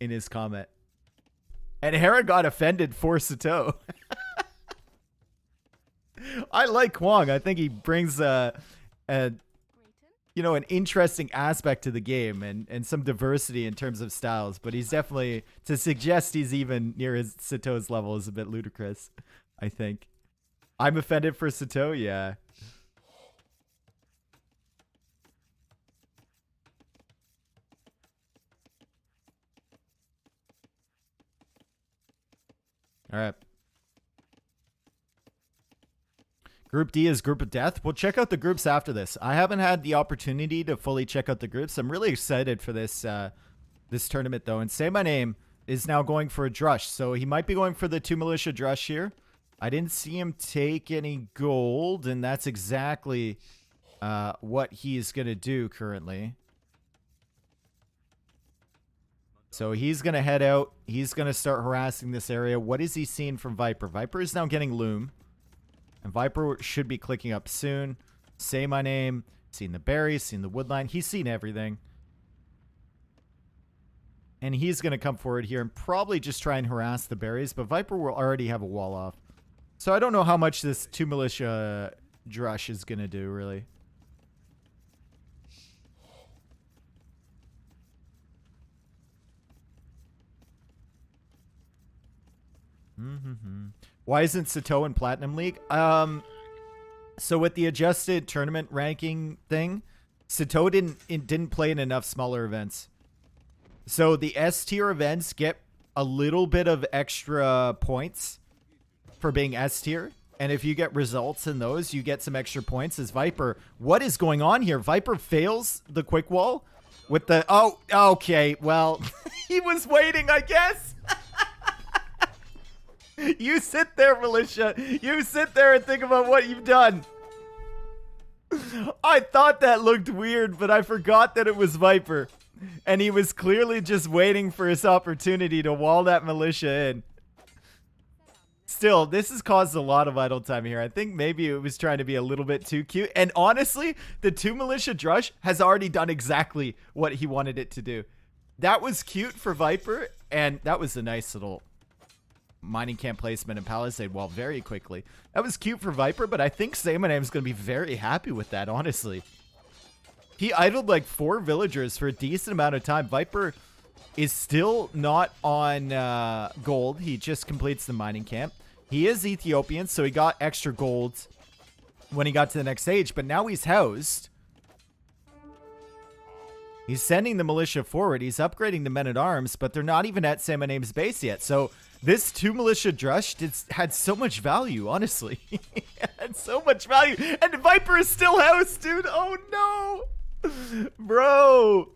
in his comment. And Hera got offended for Sato. I like Huang. I think he brings an interesting aspect to the game and some diversity in terms of styles. But he's definitely, to suggest he's even near his Sato's level is a bit ludicrous, I think. I'm offended for Sato? Yeah. All right. Group D is Group of Death. We'll check out the groups after this. I haven't had the opportunity to fully check out the groups. I'm really excited for this this tournament, though. And Say My Name is now going for a drush. So he might be going for the 2 militia drush here. I didn't see him take any gold, and that's exactly what he's going to do currently. So he's going to head out. He's going to start harassing this area. What is he seeing from Viper? Viper is now getting Loom. And Viper should be clicking up soon. Say My Name. Seen the berries, seen the woodline. He's seen everything. And he's going to come forward here and probably just try and harass the berries. But Viper will already have a wall off. So I don't know how much this 2 militia drush is going to do, really. Why isn't Sato in Platinum League? So with the adjusted tournament ranking thing, Sato didn't play in enough smaller events. So the S tier events get a little bit of extra points for being S tier. And if you get results in those, you get some extra points as Viper. What is going on here? Viper fails the quick wall with the... Oh, okay. Well, he was waiting, I guess. You sit there, Militia. You sit there and think about what you've done. I thought that looked weird, but I forgot that it was Viper. And he was clearly just waiting for his opportunity to wall that Militia in. Still, this has caused a lot of idle time here. I think maybe it was trying to be a little bit too cute. And honestly, the 2 militia drush has already done exactly what he wanted it to do. That was cute for Viper, and that was a nice little mining camp placement and palisade wall very quickly. That was cute for Viper, but I think Saymyname is going to be very happy with that, honestly. He idled like 4 villagers for a decent amount of time. Viper is still not on gold. He just completes the mining camp. He is Ethiopian, so he got extra gold when he got to the next stage, but now he's housed. He's sending the militia forward. He's upgrading the men-at-arms, but they're not even at Saymyname's base yet. So this 2 militia drush had so much value, honestly. Had so much value. And Viper is still housed, dude. Oh, no. Bro.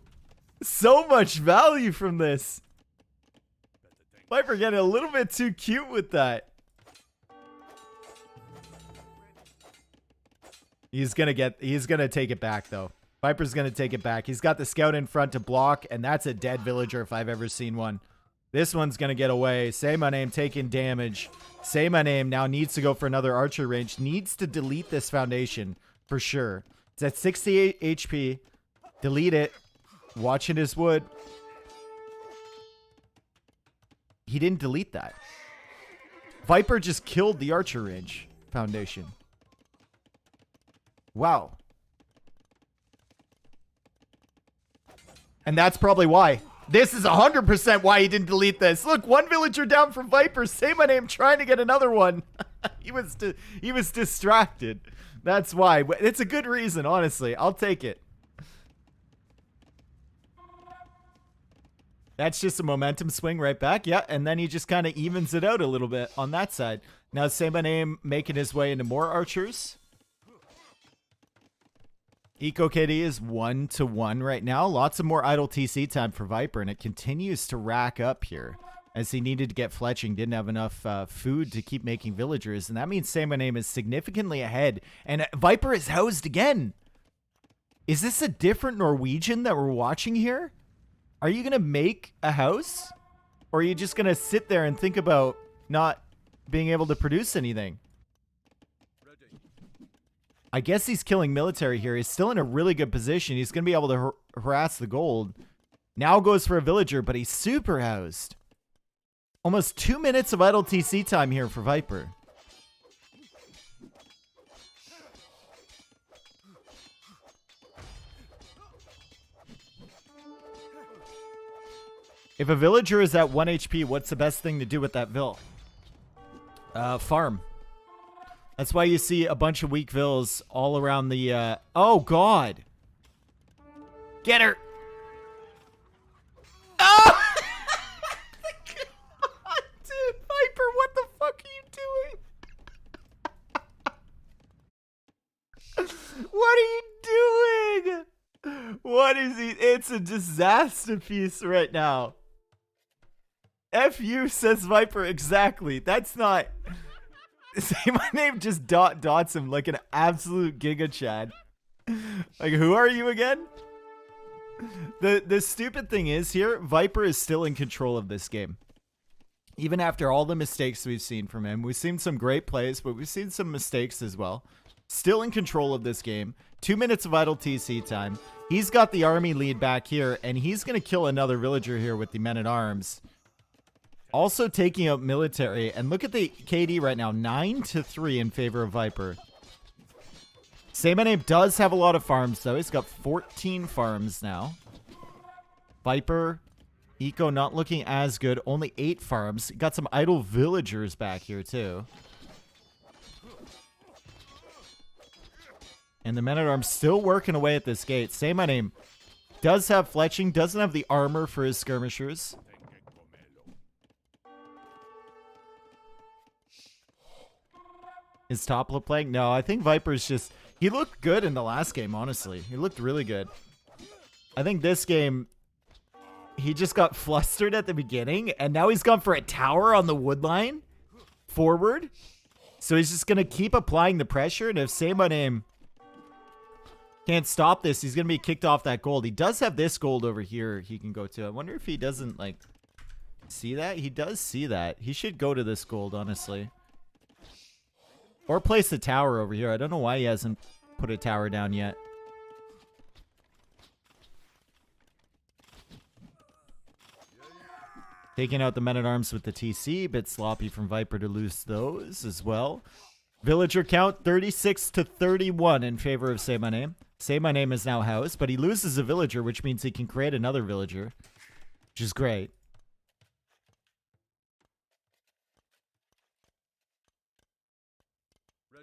So much value from this. Viper getting a little bit too cute with that. He's gonna take it back, though. Viper's gonna take it back. He's got the scout in front to block, and that's a dead villager if I've ever seen one. This one's gonna get away. Say My Name taking damage. Say My Name now needs to go for another archer range. Needs to delete this foundation for sure. It's at 68 HP. Delete it. Watching his wood. He didn't delete that. Viper just killed the archer range foundation. Wow. And that's probably why. This is 100% why he didn't delete this. Look, 1 villager down from Viper. Say My Name trying to get another one. He was distracted. That's why. It's a good reason, honestly. I'll take it. That's just a momentum swing right back. Yeah, and then he just kind of evens it out a little bit on that side. Now Say My Name making his way into more archers. Eco KD is 1-1 right now. Lots of more idle TC time for Viper, and it continues to rack up here as he needed to get fletching, didn't have enough food to keep making villagers, and that means Say My Name is significantly ahead, and Viper is housed again. Is this a different Norwegian that we're watching here? Are you going to make a house, or are you just going to sit there and think about not being able to produce anything? I guess he's killing military here. He's still in a really good position. He's going to be able to harass the gold. Now goes for a villager, but he's super housed. Almost 2 minutes of idle TC time here for Viper. If a villager is at 1 HP, what's the best thing to do with that vill? Farm. That's why you see a bunch of weak vills all around the, oh, God. Get her. Oh! God, dude, Viper, what the fuck are you What is he? It's a disaster piece right now. F you, says Viper, exactly. That's not... Say my name, just dots him like an absolute giga chad. Like, who are you again? The stupid thing is here, Viper is still in control of this game. Even after all the mistakes we've seen from him. We've seen some great plays, but we've seen some mistakes as well. Still in control of this game. 2 minutes of idle TC time. He's got the army lead back here, and he's going to kill another villager here with the men-at-arms. Also taking out military. And look at the KD right now. 9-3 in favor of Viper. saymyname does have a lot of farms, though. He's got 14 farms now. Viper, Eco not looking as good. Only 8 farms. Got some idle villagers back here, too. And the men-at-arms still working away at this gate. saymyname does have fletching. Doesn't have the armor for his skirmishers. Is Topla playing? No, I think Viper's just... He looked good in the last game, honestly. He looked really good. I think this game... He just got flustered at the beginning, and now he's gone for a tower on the wood line. Forward. So he's just going to keep applying the pressure, and if saymyname can't stop this, he's going to be kicked off that gold. He does have this gold over here he can go to. I wonder if he doesn't, like, see that? He does see that. He should go to this gold, honestly. Or place a tower over here. I don't know why he hasn't put a tower down yet. Taking out the men-at-arms with the TC. Bit sloppy from Viper to lose those as well. Villager count 36-31 in favor of saymyname. saymyname is now housed, but he loses a villager, which means he can create another villager, which is great.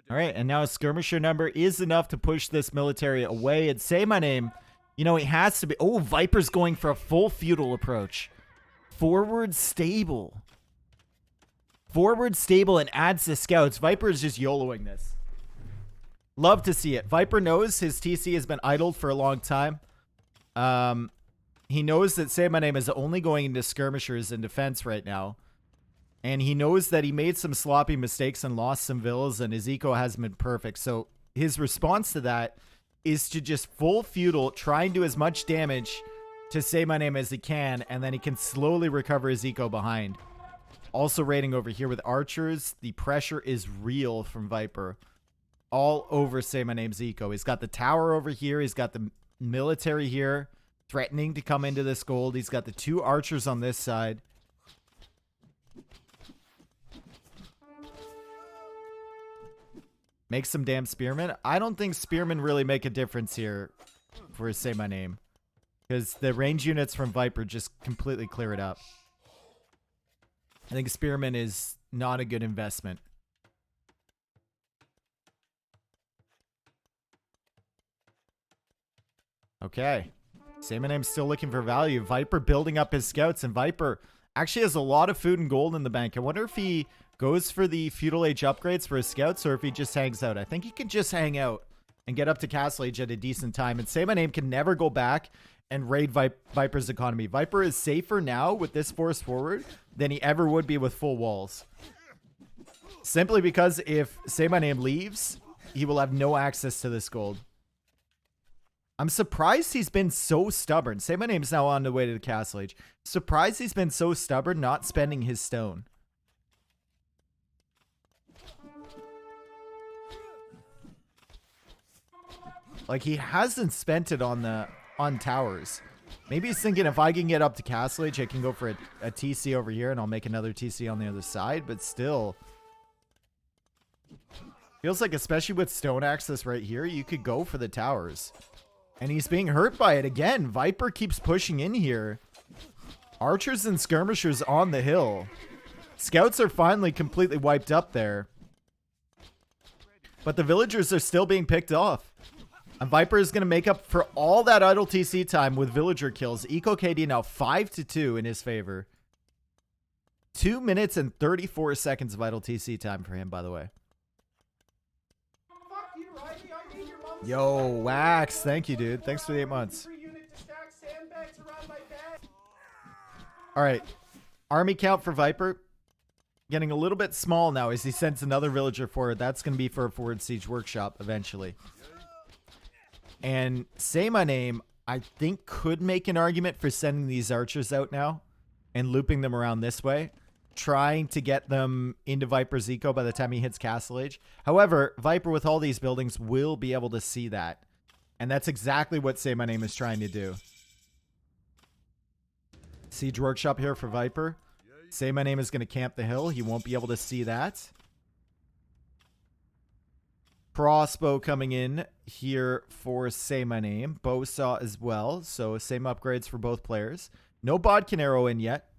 All right, and now a skirmisher number is enough to push this military away. And saymyname, you know, he has to be... Oh, Viper's going for a full feudal approach. Forward stable. Forward stable and adds the scouts. Viper is just YOLOing this. Love to see it. Viper knows his TC has been idled for a long time. He knows that saymyname is only going into skirmishers and defense right now. And he knows that he made some sloppy mistakes and lost some villas, and his eco hasn't been perfect. So his response to that is to just full feudal, try and do as much damage to saymyname as he can, and then he can slowly recover his eco behind. Also raiding over here with archers. The pressure is real from Viper. All over saymayname's eco. He's got the tower over here. He's got the military here, threatening to come into this gold. He's got the 2 archers on this side. Make some damn spearmen. I don't think spearmen really make a difference here for saymyname, because the range units from Viper just completely clear it up. I think spearmen is not a good investment. Okay. saymyname's still looking for value. Viper building up his scouts, and Viper actually has a lot of food and gold in the bank. I wonder if he goes for the feudal age upgrades for his scouts, or if he just hangs out. I think he can just hang out and get up to castle age at a decent time. And saymyname can never go back and raid Viper's economy. Viper is safer now with this force forward than he ever would be with full walls. Simply because if saymyname leaves, he will have no access to this gold. I'm surprised he's been so stubborn. Saymayname's now on the way to the castle age. Surprised he's been so stubborn not spending his stone. Like, he hasn't spent it on towers. Maybe he's thinking, if I can get up to castle age, I can go for a TC over here and I'll make another TC on the other side. But still, feels like, especially with stone access right here, you could go for the towers. And he's being hurt by it again. Viper keeps pushing in here. Archers and skirmishers on the hill. Scouts are finally completely wiped up there. But the villagers are still being picked off. And Viper is going to make up for all that idle TC time with villager kills. Eco KD now 5-2 in his favor. 2 minutes and 34 seconds of idle TC time for him, by the way. Yo, Wax. Thank you, dude. Thanks for the 8 months. All right. Army count for Viper. Getting a little bit small now as he sends another villager forward. That's going to be for a forward siege workshop eventually. And Say My Name, I think, could make an argument for sending these archers out now and looping them around this way, trying to get them into Viper's eco by the time he hits Castle Age. However, Viper with all these buildings will be able to see that. And that's exactly what Say My Name is trying to do. Siege workshop here for Viper. Say My Name is going to camp the hill. He won't be able to see that. Crossbow coming in here for Say My Name. Bow saw as well. So same upgrades for both players. No bodkin arrow in yet.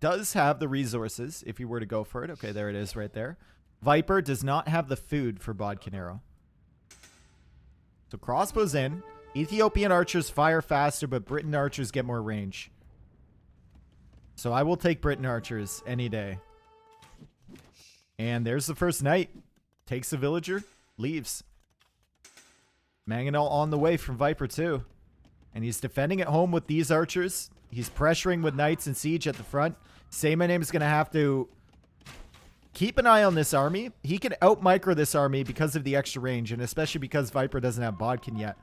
Does have the resources if you were to go for it. Okay, there it is right there. Viper does not have the food for bodkin arrow. So crossbow's in. Ethiopian archers fire faster, but Britain archers get more range. So I will take Britain archers any day. And there's the first knight. Takes a villager, leaves. Mangonel on the way from Viper too. And he's defending at home with these archers. He's pressuring with knights and siege at the front. Say My Name is going to have to keep an eye on this army. He can out-micro this army because of the extra range, and especially because Viper doesn't have bodkin yet.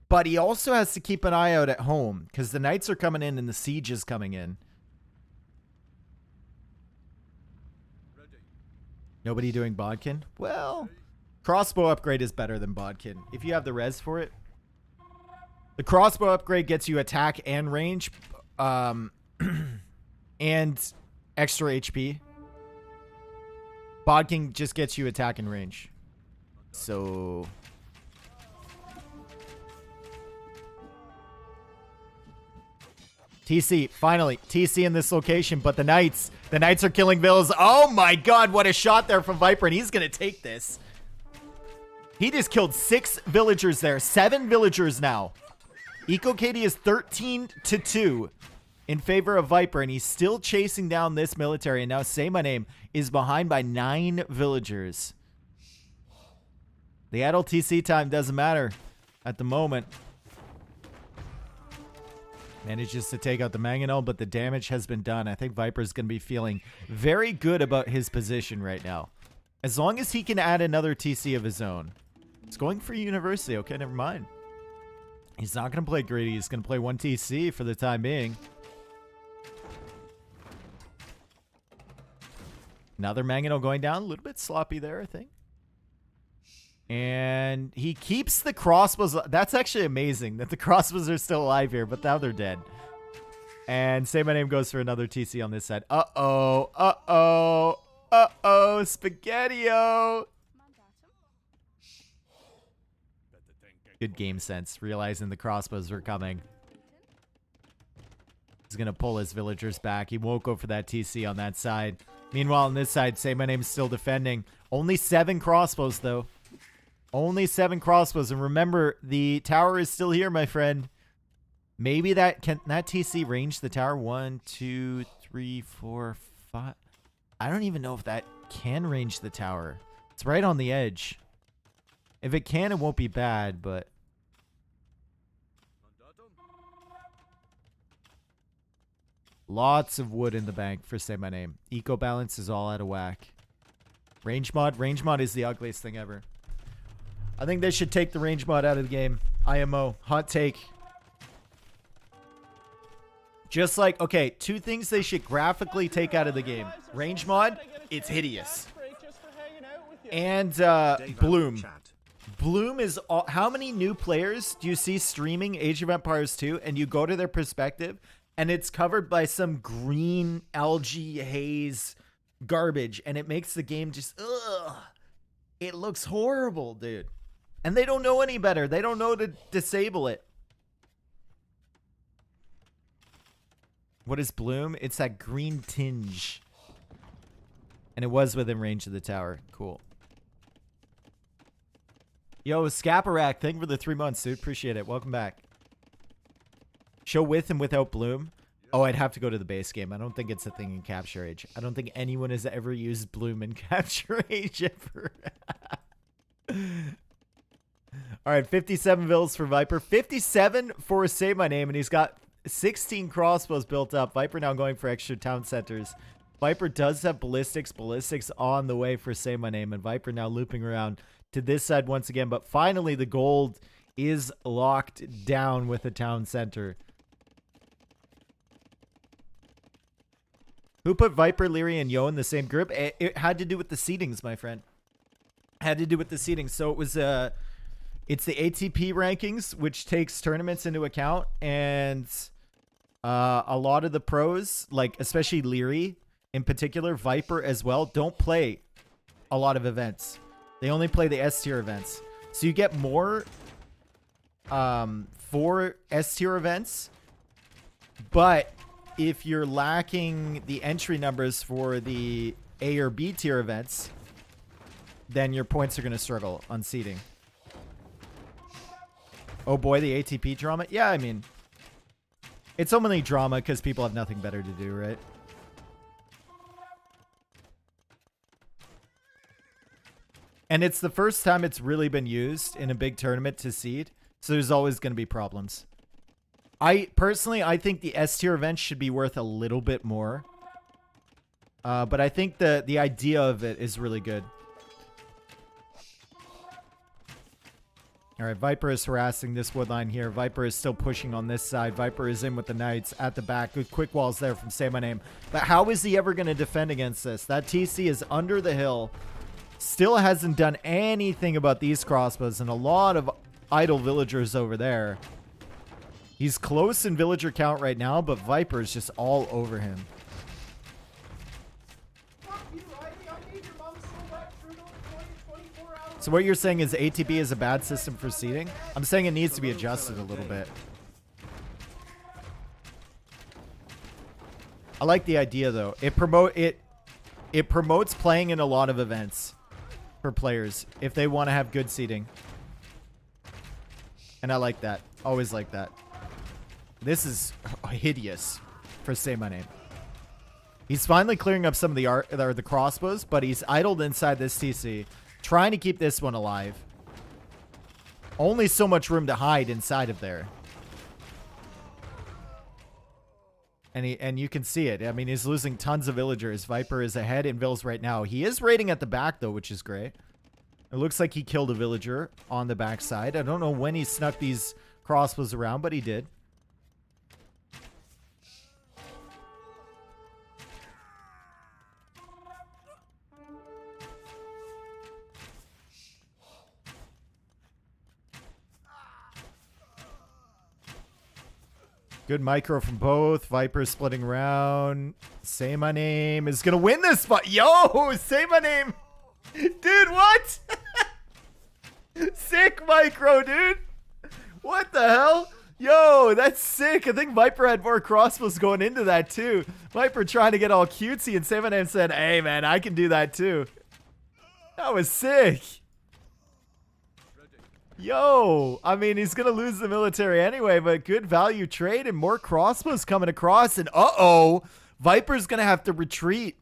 But he also has to keep an eye out at home because the knights are coming in and the siege is coming in. Nobody doing bodkin? Well, crossbow upgrade is better than bodkin if you have the res for it. The crossbow upgrade gets you attack and range, and extra HP. Bodkin just gets you attack and range. So TC, finally, TC in this location, but the Knights are killing villas. Oh my god, what a shot there from Viper, and he's gonna take this. He just killed 6 villagers there, 7 villagers now. Eco KD is 13-2 in favor of Viper, and he's still chasing down this military, and now Say My Name is behind by 9 villagers. The adult TC time doesn't matter at the moment. Manages to take out the Mangonel, but the damage has been done. I think Viper's going to be feeling very good about his position right now. As long as he can add another TC of his own. It's going for University. Okay, never mind. He's not going to play greedy. He's going to play 1 TC for the time being. Another Mangonel going down. A little bit sloppy there, I think. And he keeps the crossbows. That's actually amazing that the crossbows are still alive here, but now they're dead. And Say My Name goes for another TC on this side. Uh-oh. Uh-oh. Uh-oh. Spaghetti-o. Good game sense, realizing the crossbows were coming. He's going to pull his villagers back. He won't go for that TC on that side. Meanwhile, on this side, Say My Name's still defending. Only 7 crossbows, though. Only 7 crossbows. And remember, the tower is still here, my friend. Maybe that can that TC range the tower? 1, 2, 3, 4, 5. I don't even know if that can range the tower. It's right on the edge. If it can, it won't be bad, but lots of wood in the bank for Say My Name. Eco balance is all out of whack. Range mod is the ugliest thing ever. I think they should take the range mod out of the game. IMO. Hot take. Just like, okay, 2 things they should graphically take out of the game. Range mod, it's hideous. And Bloom. Bloom is all, how many new players do you see streaming Age of Empires 2 and you go to their perspective and it's covered by some green algae haze garbage and it makes the game just, ugh. It looks horrible, dude. And they don't know any better. They don't know to disable it. What is Bloom? It's that green tinge. And it was within range of the tower. Cool. Yo, Scaparak, thank you for the 3 months, dude. Appreciate it. Welcome back. Show with and without Bloom. Oh, I'd have to go to the base game. I don't think it's a thing in Capture Age. I don't think anyone has ever used Bloom in Capture Age ever. All right, 57 vills for Viper. 57 for Say My Name, and he's got 16 crossbows built up. Viper now going for extra town centers. Viper does have ballistics. Ballistics on the way for Say My Name. And Viper now looping around to this side once again. But finally, the gold is locked down with a town center. Who put Viper, Leary, and Yo in the same group? It had to do with the seedings, my friend. Had to do with the seedings. So it was it's the ATP rankings, which takes tournaments into account, and a lot of the pros, like especially Leary in particular, Viper as well, don't play a lot of events. They only play the S tier events. So you get more for S tier events, but if you're lacking the entry numbers for the A or B tier events, then your points are going to struggle on seeding. Oh boy, the ATP drama. Yeah, I mean, it's only drama because people have nothing better to do, right? And it's the first time it's really been used in a big tournament to seed, so there's always going to be problems. I think the S tier events should be worth a little bit more. But I think the idea of it is really good. All right, Viper is harassing this wood line here. Viper is still pushing on this side. Viper is in with the Knights at the back. Good quick walls there from Say My Name. But how is he ever going to defend against this? That TC is under the hill. Still hasn't done anything about these crossbows, and a lot of idle villagers over there. He's close in villager count right now, but Viper is just all over him. So what you're saying is ATP is a bad system for seeding? I'm saying it needs to be adjusted a little bit. I like the idea though. It promotes playing in a lot of events for players if they want to have good seeding. And I like that. Always like that. This is hideous for Say My Name. He's finally clearing up some of the crossbows, but he's idled inside this TC, trying to keep this one alive. Only so much room to hide inside of there. And you can see it. I mean, he's losing tons of villagers. Viper is ahead in vills right now. He is raiding at the back, though, which is great. It looks like he killed a villager on the backside. I don't know when he snuck these crossbows around, but he did. Good micro from both. Viper splitting around. Say My Name is going to win this fight. Yo, Say My Name. Dude, what? Sick micro, dude. What the hell? Yo, that's sick. I think Viper had more crossbows going into that, too. Viper trying to get all cutesy, and Say My Name said, hey, man, I can do that, too. That was sick. Yo, I mean, he's going to lose the military anyway, but good value trade and more crossbows coming across. And uh-oh, Viper's going to have to retreat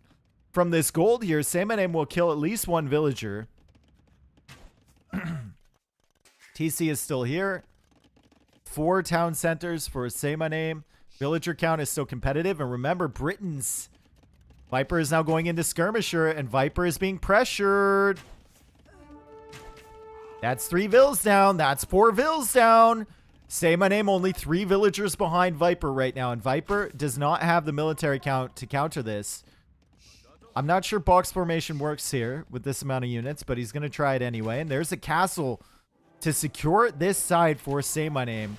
from this gold here. Say My Name will kill at least one villager. TC is still here. 4 town centers for Say My Name. Villager count is still competitive. And remember, Britain's Viper is now going into Skirmisher, and Viper is being pressured. That's 3 vills down. That's 4 vills down. Say My Name only 3 villagers behind Viper right now. And Viper does not have the military count to counter this. I'm not sure box formation works here with this amount of units, but he's going to try it anyway. And there's a castle to secure this side for Say My Name.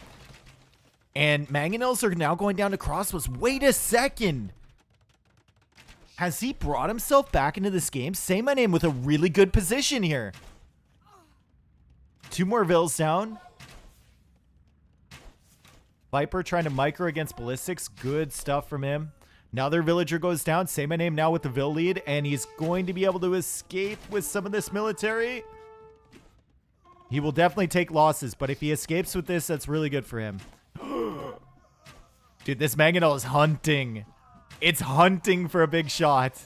And mangonels are now going down to crossbows. Wait a second. Has he brought himself back into this game? Say My Name with a really good position here. 2 more vills down. Viper trying to micro against ballistics. Good stuff from him. Another villager goes down. Say My Name now with the vill lead. And he's going to be able to escape with some of this military. He will definitely take losses. But if he escapes with this, that's really good for him. Dude, this mangonel is hunting. It's hunting for a big shot.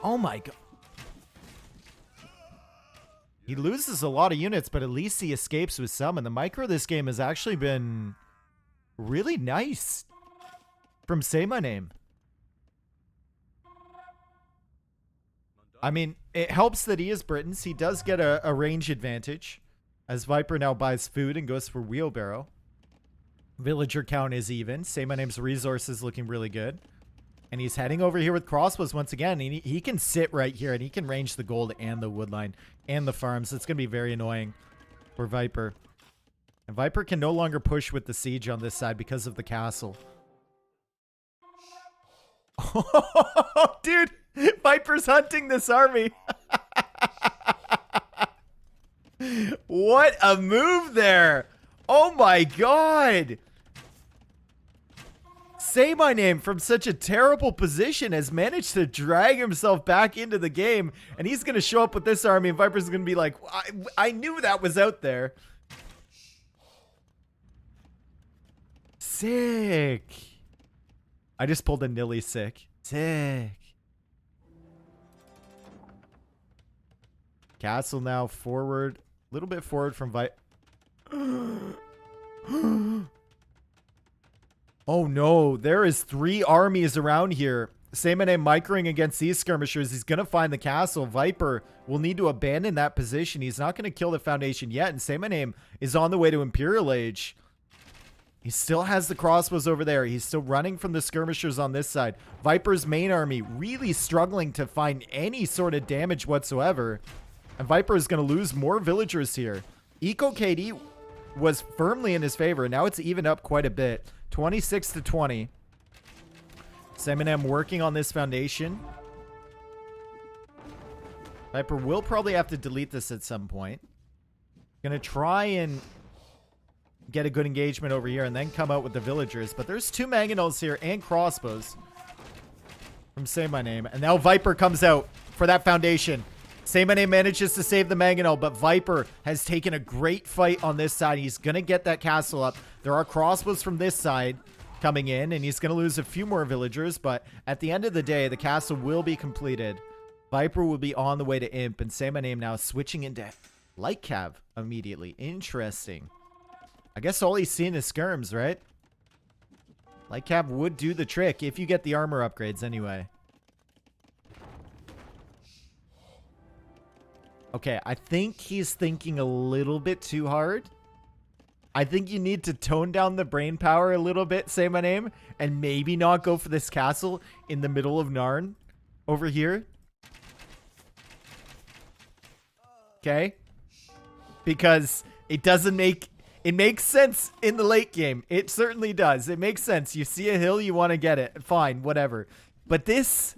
Oh my god. He loses a lot of units, but at least he escapes with some. And the micro this game has actually been really nice from saymyname. I mean, it helps that he is Britons. He does get a range advantage as Viper now buys food and goes for wheelbarrow. Villager count is even. Saymayname's resources looking really good. And he's heading over here with crossbows once again. He can sit right here and he can range the gold and the woodline and the farms. It's going to be very annoying for Viper. And Viper can no longer push with the siege on this side because of the castle. Oh, dude, Viper's hunting this army. What a move there. Oh my god. Saymyname from such a terrible position has managed to drag himself back into the game, and he's going to show up with this army, and Viper's going to be like, I knew that was out there. Sick. I just pulled a nilly sick. Sick. Castle now forward. A little bit forward from Oh no, there is 3 armies around here. Saymyname microing against these skirmishers. He's going to find the castle. Viper will need to abandon that position. He's not going to kill the foundation yet. And Saymyname is on the way to Imperial Age. He still has the crossbows over there. He's still running from the skirmishers on this side. Viper's main army really struggling to find any sort of damage whatsoever. And Viper is going to lose more villagers here. Eco KD was firmly in his favor. Now it's evened up quite a bit. 26 to 20. Saymyname working on this foundation. Viper will probably have to delete this at some point. Gonna try and get a good engagement over here and then come out with the villagers. But there's 2 mangonels here and crossbows from Saymyname. And now Viper comes out for that foundation. Saymyname manages to save the mangonel, but Viper has taken a great fight on this side. He's going to get that castle up. There are crossbows from this side coming in, and he's going to lose a few more villagers, but at the end of the day, the castle will be completed. Viper will be on the way to Imp, and Saymyname now switching into Light Cav immediately. Interesting. I guess all he's seeing is skirms, right? Light Cav would do the trick if you get the armor upgrades anyway. Okay, I think he's thinking a little bit too hard. I think you need to tone down the brain power a little bit, Saymyname, and maybe not go for this castle in the middle of Narn over here. Okay? Because it doesn't make... It makes sense in the late game. It certainly does. It makes sense. You see a hill, you want to get it. Fine, whatever. But this...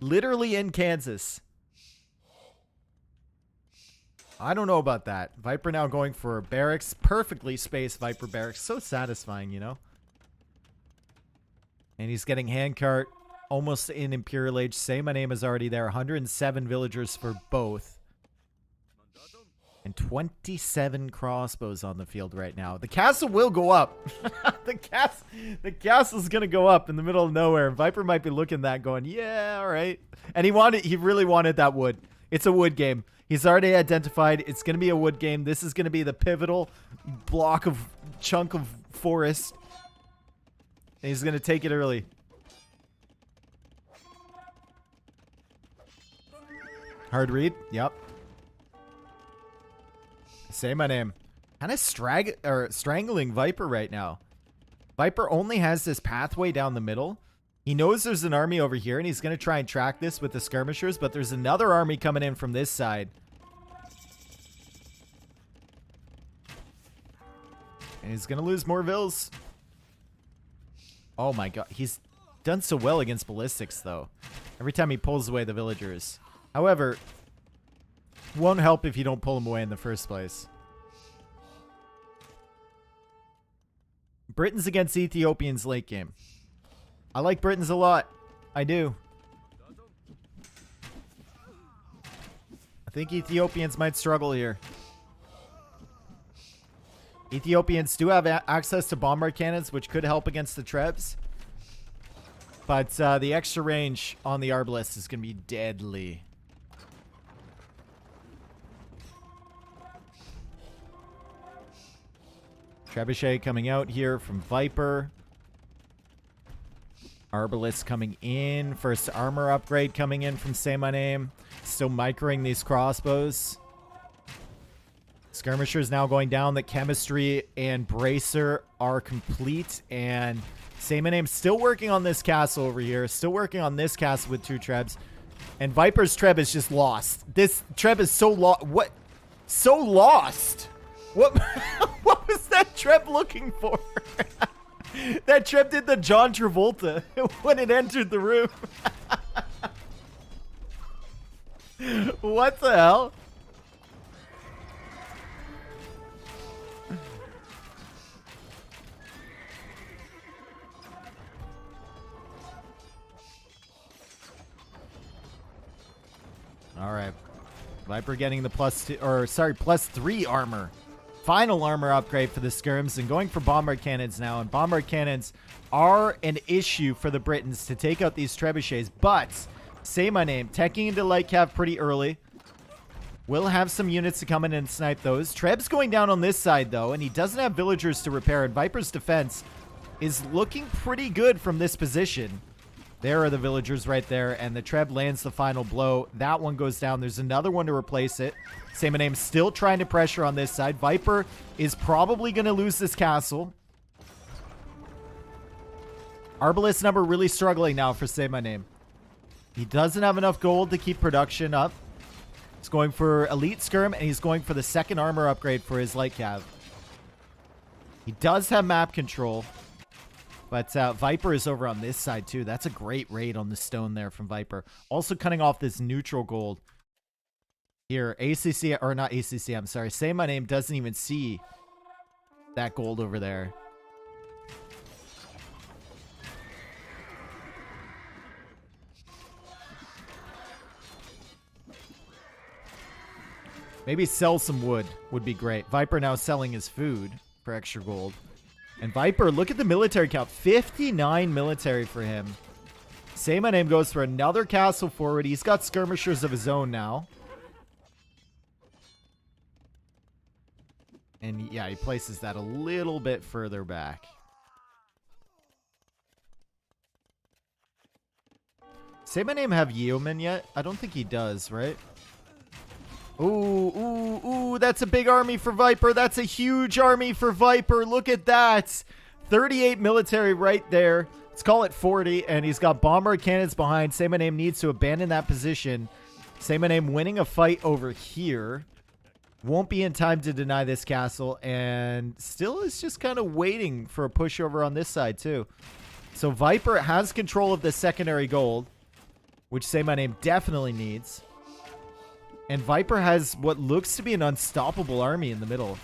Literally in Kansas. I don't know about that. Viper now going for barracks. Perfectly spaced Viper barracks. So satisfying, you know? And he's getting handcart almost in Imperial Age. Saymyname is already there. 107 villagers for both. And 27 crossbows on the field right now. The castle will go up. the castle's gonna go up in the middle of nowhere. Viper might be looking at that going, yeah, all right. And he really wanted that wood. It's a wood game. He's already identified it's gonna be a wood game. This is gonna be the pivotal chunk of forest. And he's gonna take it early. Hard read. Yep. Saymyname. Kind of strangling Viper right now. Viper only has this pathway down the middle. He knows there's an army over here, and he's going to try and track this with the skirmishers, but there's another army coming in from this side. And he's going to lose more vills. Oh my god. He's done so well against ballistics, though. Every time he pulls away the villagers. However... won't help if you don't pull him away in the first place. Britons against Ethiopians late game. I like Britons a lot. I do. I think Ethiopians might struggle here. Ethiopians do have access to bombard cannons, which could help against the Trebs. But the extra range on the Arbalest is going to be deadly. Trebuchet coming out here from Viper. Arbalest coming in. First armor upgrade coming in from saymyname. Still microing these crossbows. Skirmishers now going down. The chemistry and bracer are complete. And saymyname still working on this castle over here. Still working on this castle with 2 trebs. And Viper's treb is just lost. This treb is so lost. What? So lost. What? What was that treb looking for? That treb did the John Travolta when it entered the room. What the hell? All right. Viper getting the +3 armor. Final armor upgrade for the skirms and going for bombard cannons now. And bombard cannons are an issue for the Britons to take out these trebuchets. But saymyname teching into light cav pretty early. Will have some units to come in and snipe those. Treb's going down on this side though, and he doesn't have villagers to repair. And Viper's defense is looking pretty good from this position. There are the villagers right there, and the treb lands the final blow. That one goes down. There's another one to replace it. Saymyname still trying to pressure on this side. Viper is probably going to lose this castle. Arbalest number really struggling now for saymyname. He doesn't have enough gold to keep production up. He's going for elite skirm, and he's going for the second armor upgrade for his light cav. He does have map control. But Viper is over on this side, too. That's a great raid on the stone there from Viper. Also cutting off this neutral gold. Here, ACC, or not ACC, I'm sorry. saymyname doesn't even see that gold over there. Maybe sell some wood would be great. Viper now selling his food for extra gold. And Viper, look at the military count. 59 military for him. saymyname goes for another castle forward. He's got skirmishers of his own now. And yeah, he places that a little bit further back. saymyname have yeoman yet? I don't think he does, right? Ooh, that's a big army for Viper. That's a huge army for Viper. Look at that. 38 military right there. Let's call it 40. And he's got bombard cannons behind. saymyname needs to abandon that position. saymyname winning a fight over here. Won't be in time to deny this castle. And still is just kind of waiting for a pushover on this side too. So Viper has control of the secondary gold, which saymyname definitely needs. And Viper has what looks to be an unstoppable army in the middle.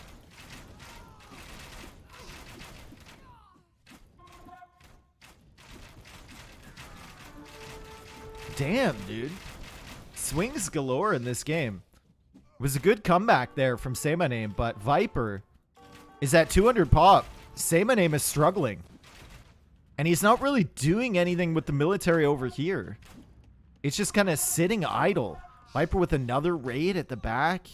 Damn, dude. Swings galore in this game. It was a good comeback there from saymyname, but Viper is at 200 pop. saymyname is struggling. And he's not really doing anything with the military over here. It's just kind of sitting idle. Viper with another raid at the back.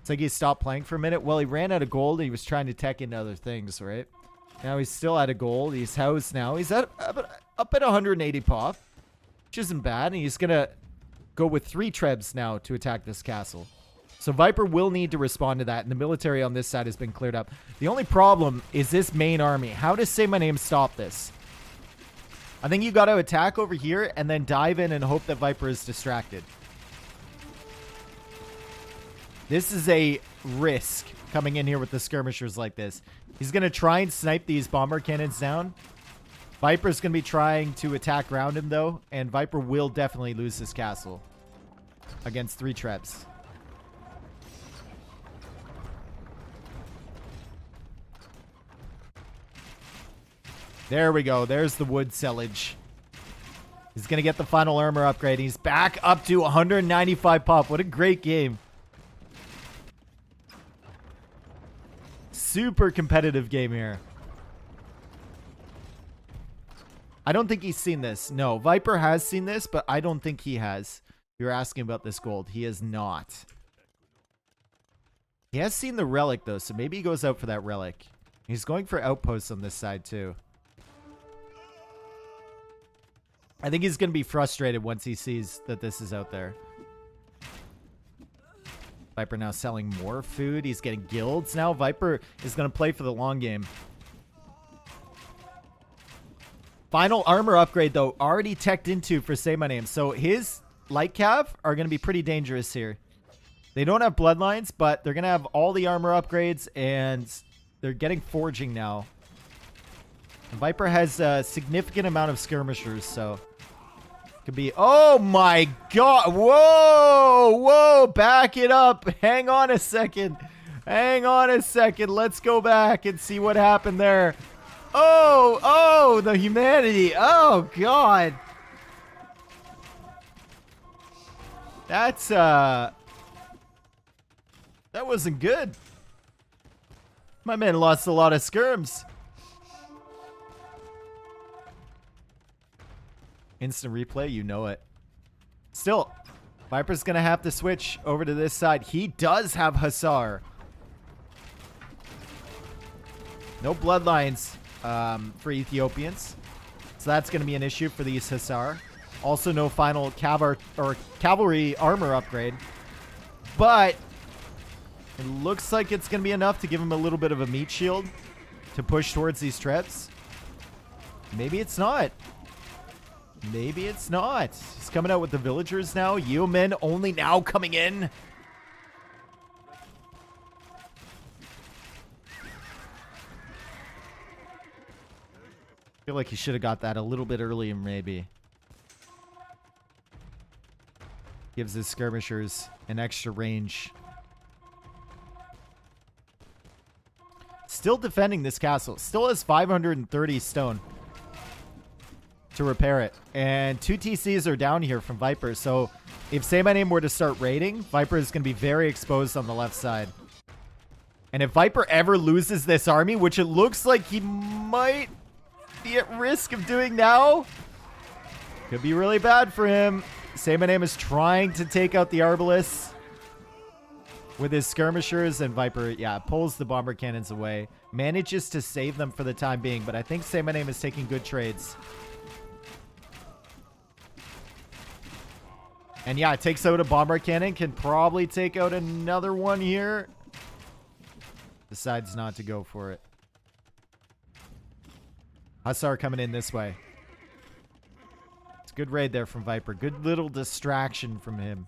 It's like he stopped playing for a minute. Well, he ran out of gold. He was trying to tech into other things, right? Now he's still out of gold. He's housed now. He's up at 180 pop, which isn't bad. And he's going to go with 3 trebs now to attack this castle. So Viper will need to respond to that, and the military on this side has been cleared up. The only problem is this main army. How does saymyname stop this? I think you got to attack over here and then dive in and hope that Viper is distracted. This is a risk coming in here with the skirmishers like this. He's going to try and snipe these bombard cannons down. Viper's going to be trying to attack around him, though, and Viper will definitely lose this castle against 3 trebs. There we go. There's the wood sellage. He's going to get the final armor upgrade. He's back up to 195 pop. What a great game. super competitive game here. I don't think he's seen this. No, Viper has seen this, but I don't think he has. You're asking about this gold. He has not. He has seen the relic, though, so maybe he goes out for that relic. He's going for outposts on this side, too. I think he's going to be frustrated once he sees that this is out there. Viper now selling more food. He's getting guilds now. Viper is going to play for the long game. Final armor upgrade, though, already teched into for saymyname. So his light cav are going to be pretty dangerous here. They don't have bloodlines, but they're going to have all the armor upgrades, and they're getting forging now. And Viper has a significant amount of skirmishers, so could be... Oh my god! Whoa! Whoa! Back it up! Hang on a second. Hang on a second. Let's go back and see what happened there. Oh! Oh! The humanity! Oh god! That's, that wasn't good. My man lost a lot of skirms. Instant replay, you know it. Still, Viper's going to have to switch over to this side. He does have Hussar. No bloodlines for Ethiopians. So that's going to be an issue for these Hussar. Also, no final cavalry armor upgrade. But it looks like it's going to be enough to give him a little bit of a meat shield to push towards these treps. Maybe it's not. Maybe it's not. He's coming out with the villagers now. Yeomen only now coming in. I feel like he should have got that a little bit earlier, maybe. Gives his skirmishers an extra range. Still defending this castle. Still has 530 stone to repair it. And 2 TCs are down here from Viper. So if saymyname were to start raiding, Viper is going to be very exposed on the left side. And if Viper ever loses this army, which it looks like he might be at risk of doing now, could be really bad for him. saymyname is trying to take out the Arbalists with his skirmishers, and Viper, yeah, pulls the bomber cannons away. Manages to save them for the time being, but I think saymyname is taking good trades. And yeah, it takes out a bomber cannon. Can probably take out another one here. Decides not to go for it. Hussar coming in this way. It's a good raid there from Viper. Good little distraction from him.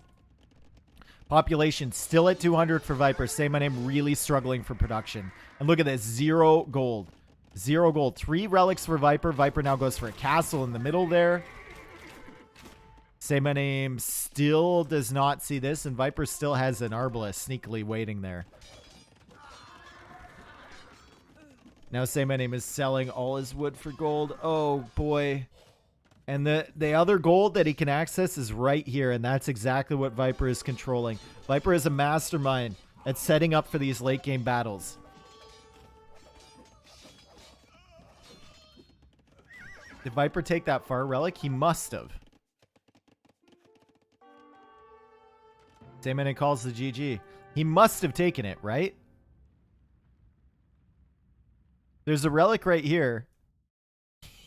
Population still at 200 for Viper. saymyname really struggling for production. And look at this. 0 gold. 0 gold. 3 relics for Viper. Viper now goes for a castle in the middle there. saymyname still does not see this. And Viper still has an Arbalest sneakily waiting there. Now saymyname is selling all his wood for gold. Oh boy. And the other gold that he can access is right here, and that's exactly what Viper is controlling. Viper is a mastermind at setting up for these late game battles. Did Viper take that far relic? He must have. saymyname calls the GG. He must have taken it, right? There's a relic right here.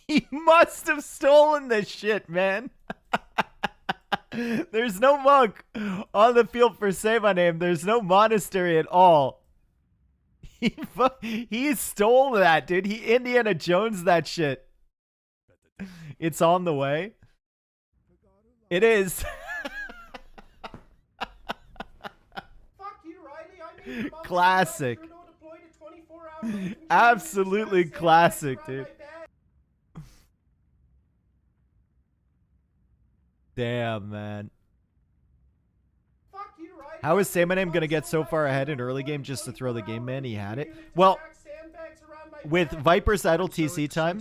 He must have stolen this shit, man. There's no monk on the field for saymyname. There's no monastery at all. He stole that, dude. He Indiana Jones that shit. It's on the way. It is. Classic. Absolutely classic, dude. Damn, man. How is saymyname going to get so far ahead in early game just to throw the game, man? He had it. Well, with Viper's idle TC time.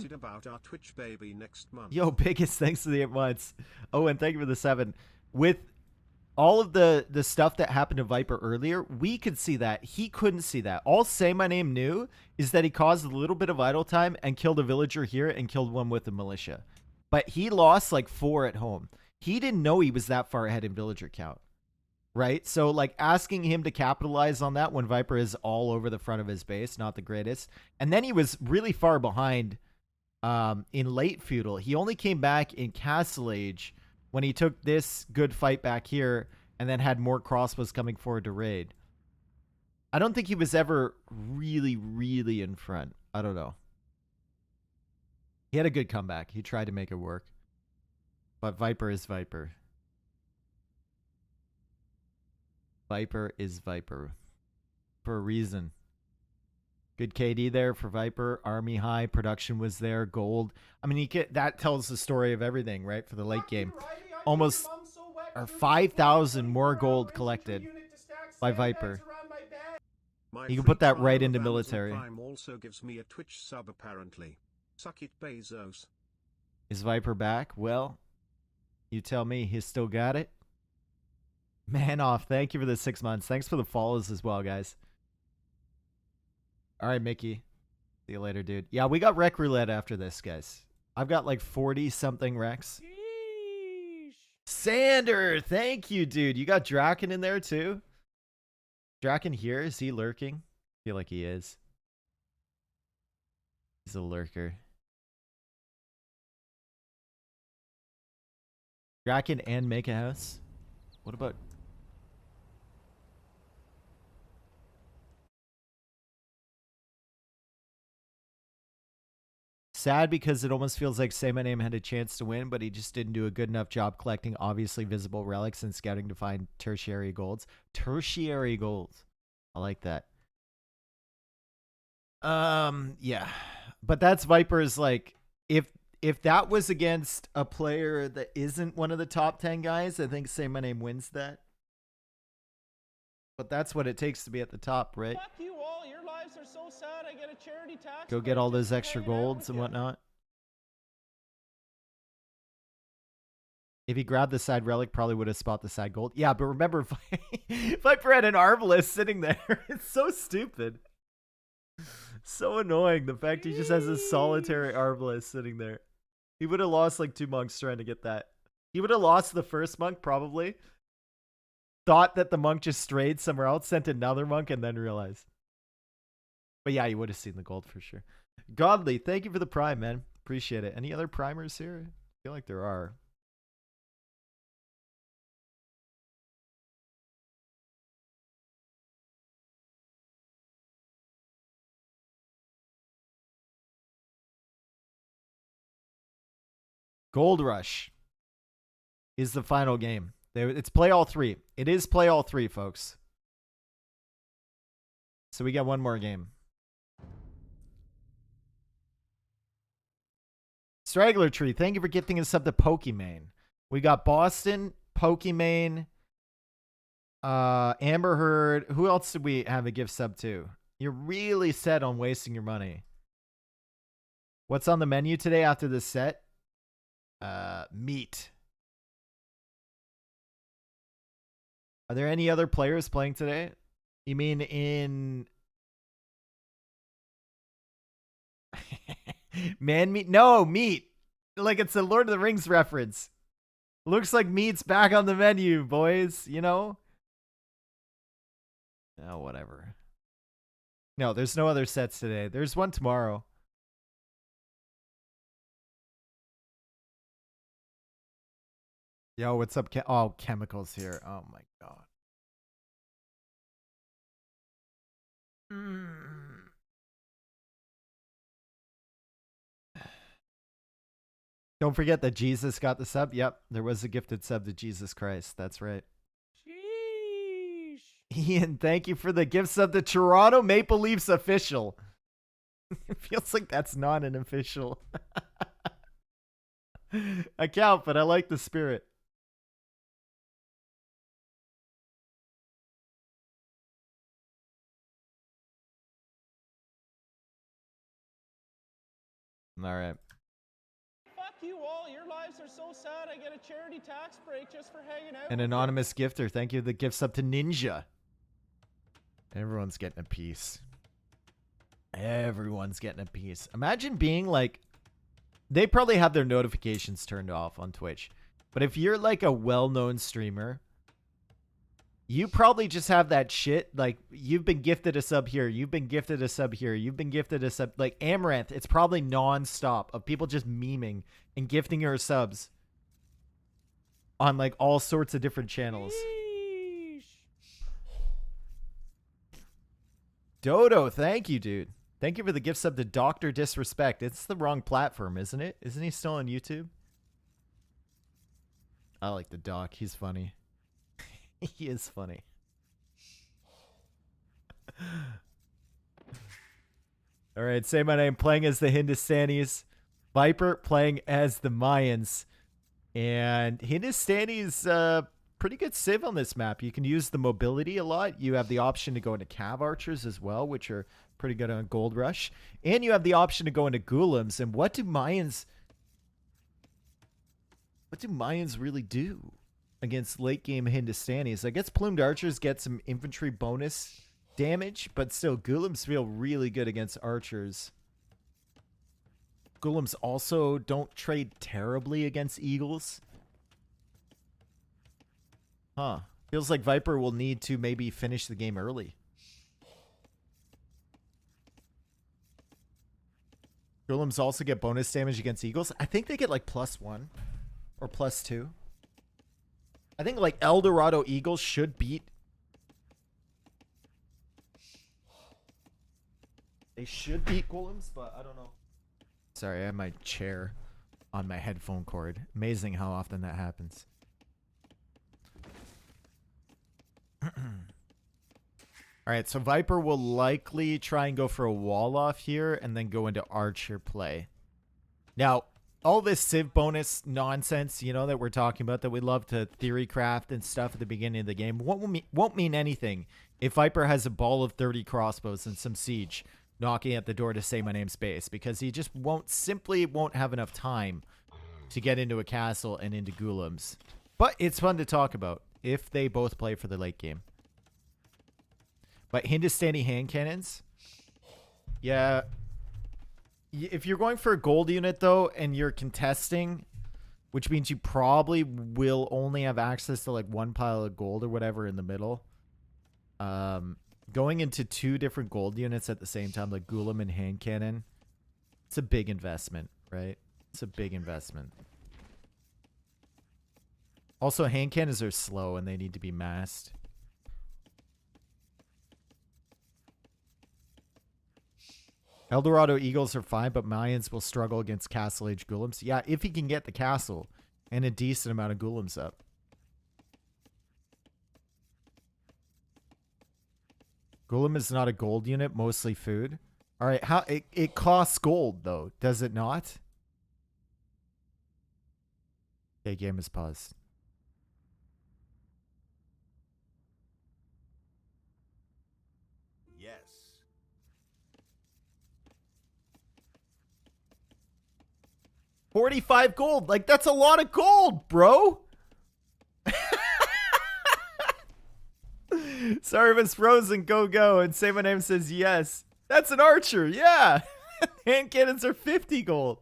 Yo, biggest thanks to the 8 months. Oh, and thank you for the 7. With all of the stuff that happened to Viper earlier, we could see that. He couldn't see that. All Say My Name knew is that he caused a little bit of idle time and killed a villager here and killed one with a militia. But he lost like 4 at home. He didn't know he was that far ahead in villager count. Right? So, like, asking him to capitalize on that when Viper is all over the front of his base, not the greatest. And then he was really far behind in late feudal. He only came back in Castle Age when he took this good fight back here and then had more crossbows coming forward to raid. I don't think he was ever really, really in front. I don't know. He had a good comeback. He tried to make it work. But Viper is Viper. Viper is Viper. For a reason. Good KD there for Viper. Army high. Production was there. Gold. I mean, that tells the story of everything, right? For the late game. Almost 5,000 more gold collected by Viper. You can put that right into military. Also gives me a Twitch sub apparently. Suck it, Bezos. Is Viper back? Well, you tell me. He's still got it. Man off. Thank you for the 6 months. Thanks for the follows as well, guys. All right, Mickey. See you later, dude. Yeah, we got Rec Roulette after this, guys. I've got like 40-something Recs. Sheesh. Sander, thank you, dude. You got Draken in there, too? Draken here? Is he lurking? I feel like he is. He's a lurker. Draken and Make a House? What about... Sad because it almost feels like Say My Name had a chance to win, but he just didn't do a good enough job collecting obviously visible relics and scouting to find tertiary golds. Tertiary golds. I like that. Yeah. But that's Viper's, like, if that was against a player that isn't one of the top 10 guys, I think Say My Name wins that. But that's what it takes to be at the top, right? Fuck you all. Your lives are so sad. I get a charity tax. Go get all those extra golds and whatnot. If he grabbed the side relic, probably would have spot the side gold. Yeah, but remember, Viper had an Arbalest sitting there. It's so stupid. So annoying. The fact he just has a solitary Arbalest sitting there. He would have lost like 2 monks trying to get that. He would have lost the first monk, probably. Thought that the monk just strayed somewhere else, sent another monk, and then realized. But yeah, you would have seen the gold for sure. Godly, thank you for the prime, man. Appreciate it. Any other primers here? I feel like there are. Gold Rush is the final game. It's play all 3. It is play all 3, folks. So we got one more game. Straggler Tree, thank you for gifting us up to Pokimane. We got Boston, Pokimane, Amber Heard. Who else did we have a gift sub to? You're really set on wasting your money. What's on the menu today after this set? Meat. Are there any other players playing today? You mean in... Man meat? No, meat. Like it's a Lord of the Rings reference. Looks like meat's back on the menu, boys. You know? Oh, whatever. No, there's no other sets today. There's one tomorrow. Yo, what's up? Oh, chemicals here. Oh my god. Don't forget that Jesus got the sub. Yep, there was a gifted sub to Jesus Christ. That's right. Sheesh. Ian, thank you for the gift sub to Toronto Maple Leafs official. It feels like that's not an official account, but I like the spirit. All right. Fuck you all. Your lives are so sad. I get a charity tax break just for hanging out. An anonymous gifter. Thank you. The gifts up to Ninja. Everyone's getting a piece. Everyone's getting a piece. Imagine being like... They probably have their notifications turned off on Twitch. But if you're like a well-known streamer... You probably just have that shit, like, you've been gifted a sub here, you've been gifted a sub here, you've been gifted a sub, like, Amaranth, it's probably non-stop of people just memeing and gifting her subs on, like, all sorts of different channels. Sheesh. Dodo, thank you, dude. Thank you for the gift sub to Dr. Disrespect. It's the wrong platform, isn't it? Isn't he still on YouTube? I like the doc, he's funny. He is funny. All right, say my name. Playing as the Hindustanis. Viper playing as the Mayans. And Hindustanis, pretty good civ on this map. You can use the mobility a lot. You have the option to go into Cav Archers as well, which are pretty good on Gold Rush. And you have the option to go into Ghoulims. And what do Mayans really do against late game Hindustanis? I guess Plumed Archers get some infantry bonus damage, but still Ghoulims feel really good against archers. Ghoulims also don't trade terribly against eagles. Huh. Feels like Viper will need to maybe finish the game early. Ghoulims also get bonus damage against eagles. I think they get like +1 or +2. I think like El Dorado Eagles should beat. They should beat Golems, but I don't know. Sorry, I have my chair on my headphone cord. Amazing how often that happens. Alright, so Viper will likely try and go for a wall off here and then go into Archer play. Now, all this Civ bonus nonsense, you know, that we're talking about, that we love to theory craft and stuff at the beginning of the game, won't mean anything if Viper has a ball of 30 crossbows and some siege knocking at the door to say my name's base, because he just simply won't have enough time to get into a castle and into Ghoulims. But it's fun to talk about if they both play for the late game. But Hindustani hand cannons, yeah. If you're going for a gold unit, though, and you're contesting, which means you probably will only have access to, like, one pile of gold or whatever in the middle. Going into 2 different gold units at the same time, like Ghoulim and hand cannon, it's a big investment, right? It's a big investment. Also, hand cannons are slow and they need to be massed. Eldorado Eagles are fine, but Mayans will struggle against Castle Age Ghoulims. Yeah, if he can get the castle and a decent amount of Ghoulims up. Ghoulim is not a gold unit, mostly food. All right, how it costs gold though, does it not? Okay, game is paused. Yes. $45 gold. Like, that's a lot of gold, bro. Sorry if it's frozen. Go. And say my name says yes. That's an archer. Yeah. Hand cannons are 50 gold.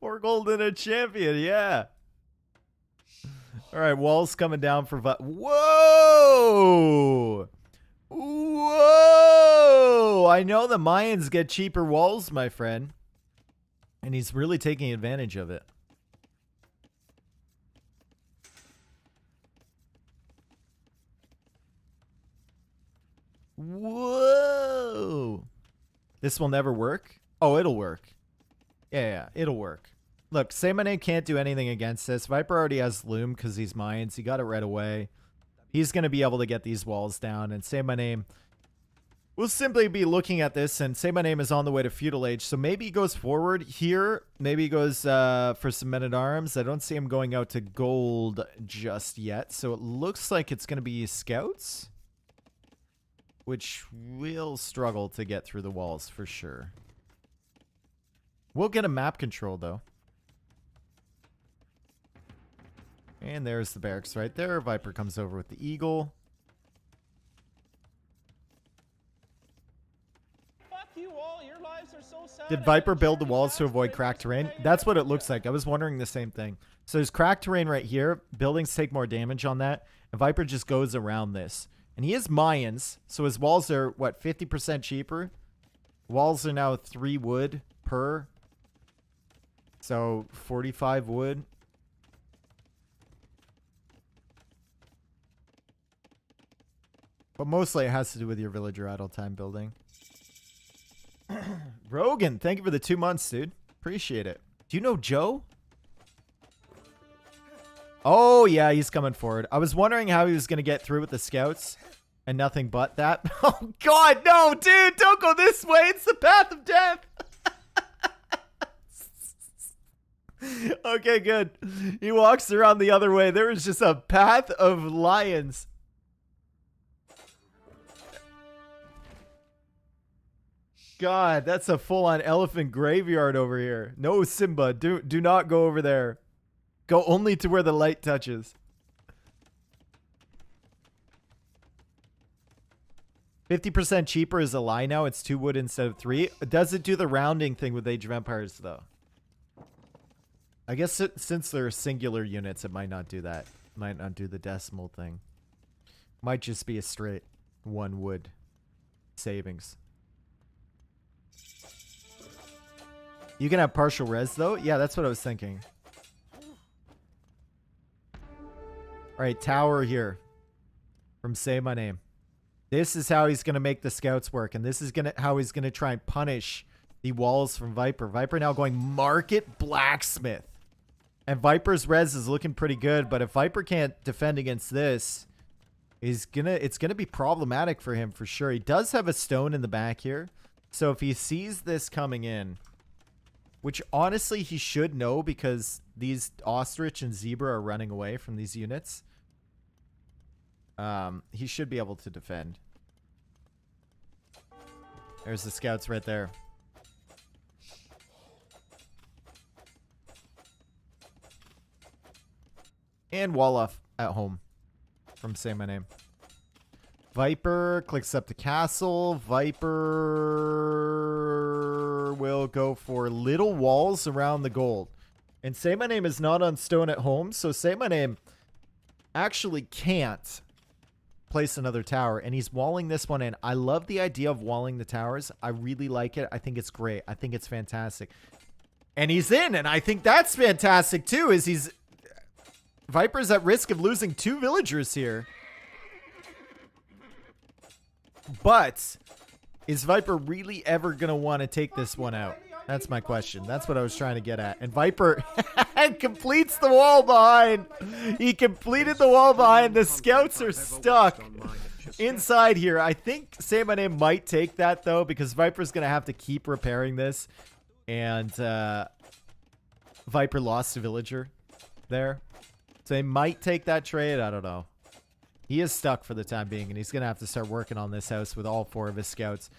More gold than a champion. Yeah. All right. Walls coming down for... Whoa. Whoa! I know the Mayans get cheaper walls, my friend. And he's really taking advantage of it. Whoa! This will never work? Oh, it'll work. Yeah, it'll work. Look, Say My Name can't do anything against this. Viper already has Loom because he's Mayans. He got it right away. He's going to be able to get these walls down, and Say My Name will simply be looking at this, and Say My Name is on the way to Feudal Age, so maybe he goes forward here. Maybe he goes for some Men-at-Arms. I don't see him going out to gold just yet, so it looks like it's going to be Scouts. which will struggle to get through the walls for sure. We'll get a map control, though. And there's the barracks right there. Viper comes over with the eagle. Fuck you all. Your lives are so sad. Did Viper build the walls to avoid cracked terrain? That's what it looks like. I was wondering the same thing. So there's cracked terrain right here. Buildings take more damage on that. And Viper just goes around this. And he is Mayans. So his walls are, what, 50% cheaper? Walls are now 3 wood per. So 45 wood. But mostly it has to do with your villager idle time building. Rogan, thank you for the 2 months, dude. Appreciate it. Do you know Joe? Oh, yeah, he's coming forward. I was wondering how he was going to get through with the scouts. And nothing but that. Oh, God, no, dude. Don't go this way. It's the path of death. Okay, good. He walks around the other way. There is just a path of lions. God, that's a full-on elephant graveyard over here. No, Simba, do not go over there. Go only to where the light touches. 50% cheaper is a lie now. It's 2 wood instead of 3. Does it do the rounding thing with Age of Empires, though? I guess since they're singular units, it might not do that. Might not do the decimal thing. Might just be a straight 1 wood savings. You can have partial res, though? Yeah, that's what I was thinking. Alright, tower here. From Say My Name. This is how he's going to make the scouts work. And this is how he's going to try and punish the walls from Viper. Viper now going Market Blacksmith. And Viper's res is looking pretty good. But if Viper can't defend against this, it's gonna be problematic for him for sure. He does have a stone in the back here. So if he sees this coming in... Which, honestly, he should know because these ostrich and zebra are running away from these units. He should be able to defend. There's the scouts right there. And wall off at home from Say My Name. Viper clicks up the castle. Viper will go for little walls around the gold. And Say My Name is not on stone at home. So Say My Name actually can't place another tower. And he's walling this one in. I love the idea of walling the towers. I really like it. I think it's great. I think it's fantastic. And he's in. And I think that's fantastic too. Is Viper's at risk of losing 2 villagers here. But is Viper really ever going to want to take this one out? That's my question. That's what I was trying to get at. And Viper completes the wall behind. He completed the wall behind. The scouts are stuck inside here. I think Say My Name might take that, though, because Viper's going to have to keep repairing this. And Viper lost a villager there. So they might take that trade. I don't know. He is stuck for the time being, and he's going to have to start working on this house with all 4 of his scouts.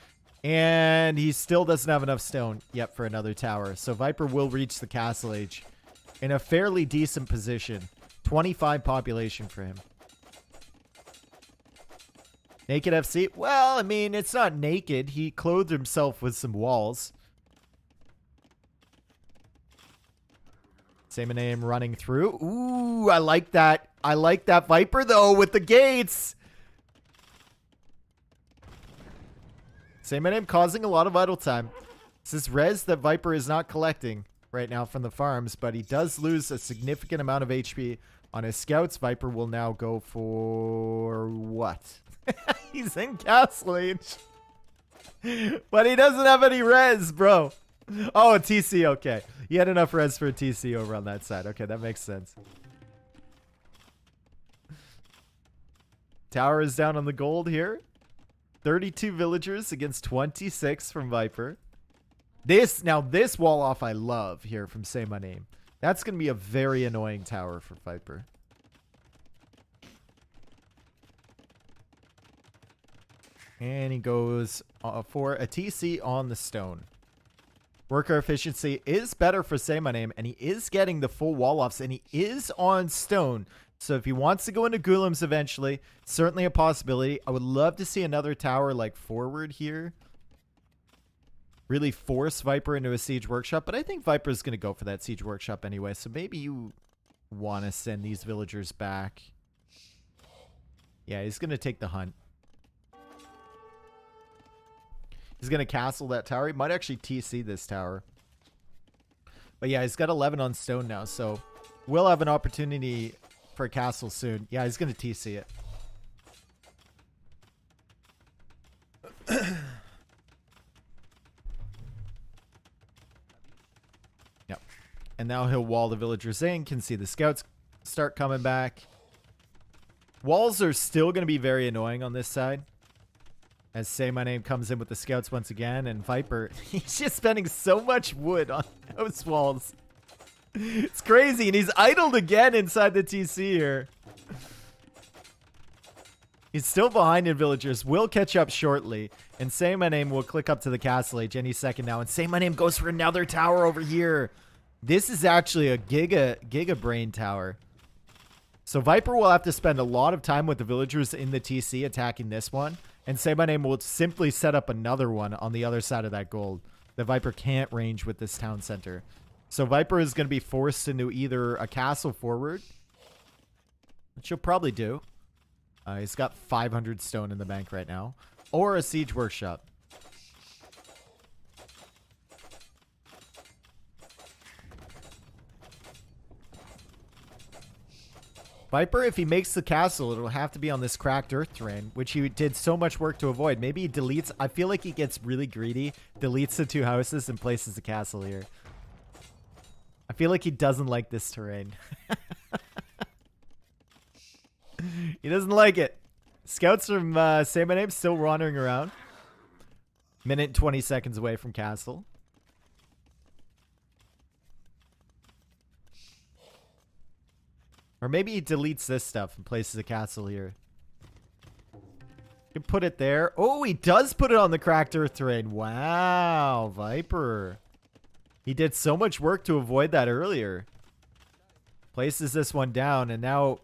And he still doesn't have enough stone yet for another tower. So Viper will reach the castle age in a fairly decent position. 25 population for him. Naked FC? Well, I mean, it's not naked. He clothed himself with some walls. Say My Name running through. Ooh, I like that. I like that Viper, though, with the gates. Say My Name causing a lot of idle time. This is res that Viper is not collecting right now from the farms, but he does lose a significant amount of HP on his scouts. Viper will now go for what? He's in castle age. But he doesn't have any res, bro. Oh, a TC, okay. He had enough res for a TC over on that side. Okay, that makes sense. Tower is down on the gold here. 32 villagers against 26 from Viper. This wall off I love here from Say My Name. That's going to be a very annoying tower for Viper. And he goes for a TC on the stone. Worker efficiency is better for Say My Name, and he is getting the full wall offs, and he is on stone. So if he wants to go into Golems eventually, certainly a possibility. I would love to see another tower like forward here. Really force Viper into a Siege Workshop, but I think Viper's going to go for that Siege Workshop anyway, so maybe you want to send these villagers back. Yeah, he's going to take the hunt. He's going to castle that tower. He might actually TC this tower. But yeah, he's got 11 on stone now, so we'll have an opportunity for a castle soon. Yeah, he's going to TC it. Yep. And now he'll wall the villagers in. Can see the scouts start coming back. Walls are still going to be very annoying on this side. As Say My Name comes in with the scouts once again. And Viper, he's just spending so much wood on those walls. It's crazy. And he's idled again inside the TC here. He's still behind in villagers. Will catch up shortly. And Say My Name will click up to the castle age any second now. And Say My Name goes for another tower over here. This is actually a giga brain tower. So Viper will have to spend a lot of time with the villagers in the TC attacking this one. And Say My Name will simply set up another one on the other side of that gold. The Viper can't range with this town center. So Viper is going to be forced into either a castle forward, which he'll probably do. He's got 500 stone in the bank right now. Or a Siege Workshop. Viper, if he makes the castle, it'll have to be on this cracked earth terrain, which he did so much work to avoid. Maybe he deletes. I feel like he gets really greedy, deletes the two houses, and places the castle here. I feel like he doesn't like this terrain. He doesn't like it. Scouts from Say My Name still wandering around. Minute 20 seconds away from castle. Or maybe he deletes this stuff and places a castle here. You can put it there. Oh, he does put it on the cracked earth terrain. Wow, Viper. He did so much work to avoid that earlier. Places this one down, and now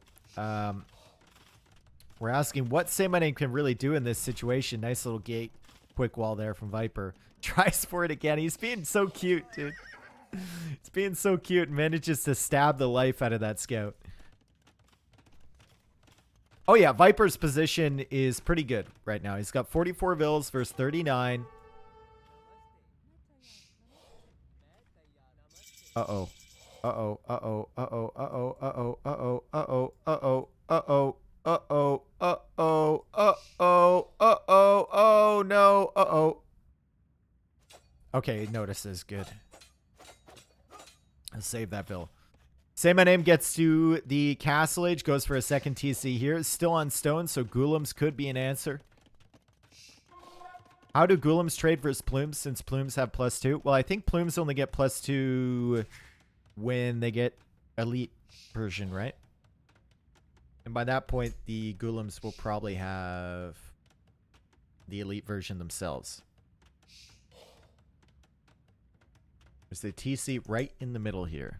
we're asking what Say My Name can really do in this situation. Nice little gate, quick wall there from Viper. Tries for it again. He's being so cute, dude. He's being so cute and manages to stab the life out of that scout. Oh yeah, Viper's position is pretty good right now. He's got 44 vills versus 39. Uh-oh. Uh-oh. Uh-oh. Uh-oh. Uh-oh. Uh-oh. Uh-oh. Uh-oh. Uh-oh. Uh-oh. Uh-oh. Uh-oh. Uh-oh. Uh-oh. Oh, no. Uh-oh. Okay, notices. Good. I'll save that bill. Say My Name gets to the castle age. Goes for a second TC here. Still on stone, so Golems could be an answer. How do Golems trade versus Plumes since Plumes have +2? Well, I think Plumes only get +2 when they get elite version, right? And by that point, the Golems will probably have the elite version themselves. There's the TC right in the middle here.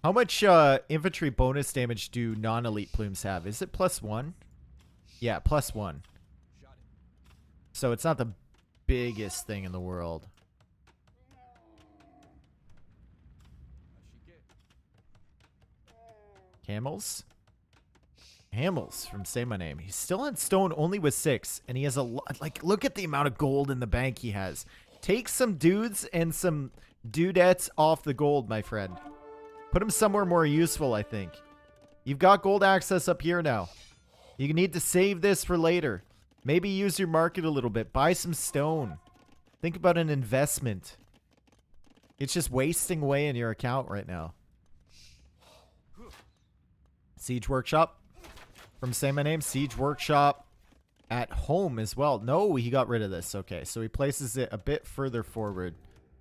How much infantry bonus damage do non-elite Plumes have? Is it +1? Yeah, +1. So it's not the biggest thing in the world. Camels? Camels from Say My Name. He's still on stone only with 6. And he has a lot. Like, look at the amount of gold in the bank he has. Take some dudes and some dudettes off the gold, my friend. Put him somewhere more useful, I think. You've got gold access up here now. You need to save this for later. Maybe use your market a little bit. Buy some stone. Think about an investment. It's just wasting away in your account right now. Siege Workshop from Say My Name. Siege Workshop at home as well. No, he got rid of this. Okay, so he places it a bit further forward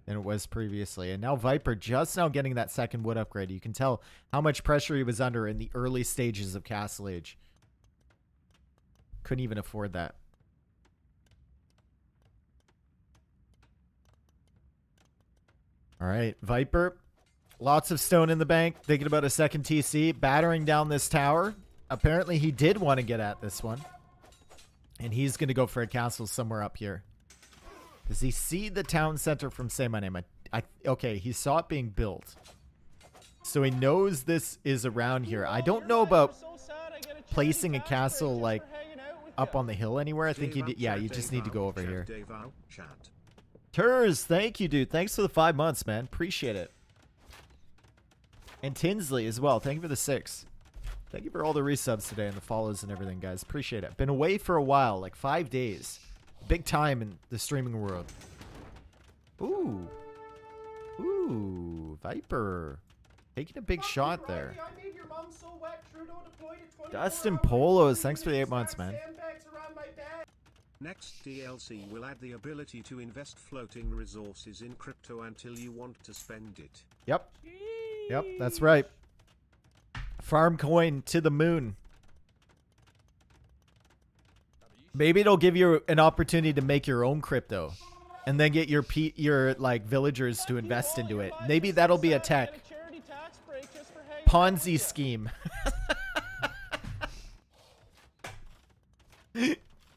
than it was previously. And now Viper just now getting that second wood upgrade. You can tell how much pressure he was under in the early stages of Castle Age. Couldn't even afford that. All right, Viper. Lots of stone in the bank. Thinking about a second TC. Battering down this tower. Apparently, he did want to get at this one. And he's going to go for a castle somewhere up here. Does he see the town center from Say My Name? Okay, he saw it being built. So he knows this is around here. I don't know about placing a castle, like, up on the hill anywhere. I think you yeah, you just need to go over here. Turs, thank you, dude. Thanks for the 5 months, man. Appreciate it. And Tinsley as well. Thank you for the 6. Thank you for all the resubs today and the follows and everything, guys. Appreciate it. Been away for a while, like 5 days. Big time in the streaming world. Ooh. Ooh, Viper. Taking a big shot there. Dustin Polos, thanks for the 8 months, man. Next DLC will add the ability to invest floating resources in crypto until you want to spend it. Yep. Yep, that's right. Farm coin to the moon. Maybe it'll give you an opportunity to make your own crypto and then get your like villagers to invest into it. Maybe that'll be a tech Ponzi scheme.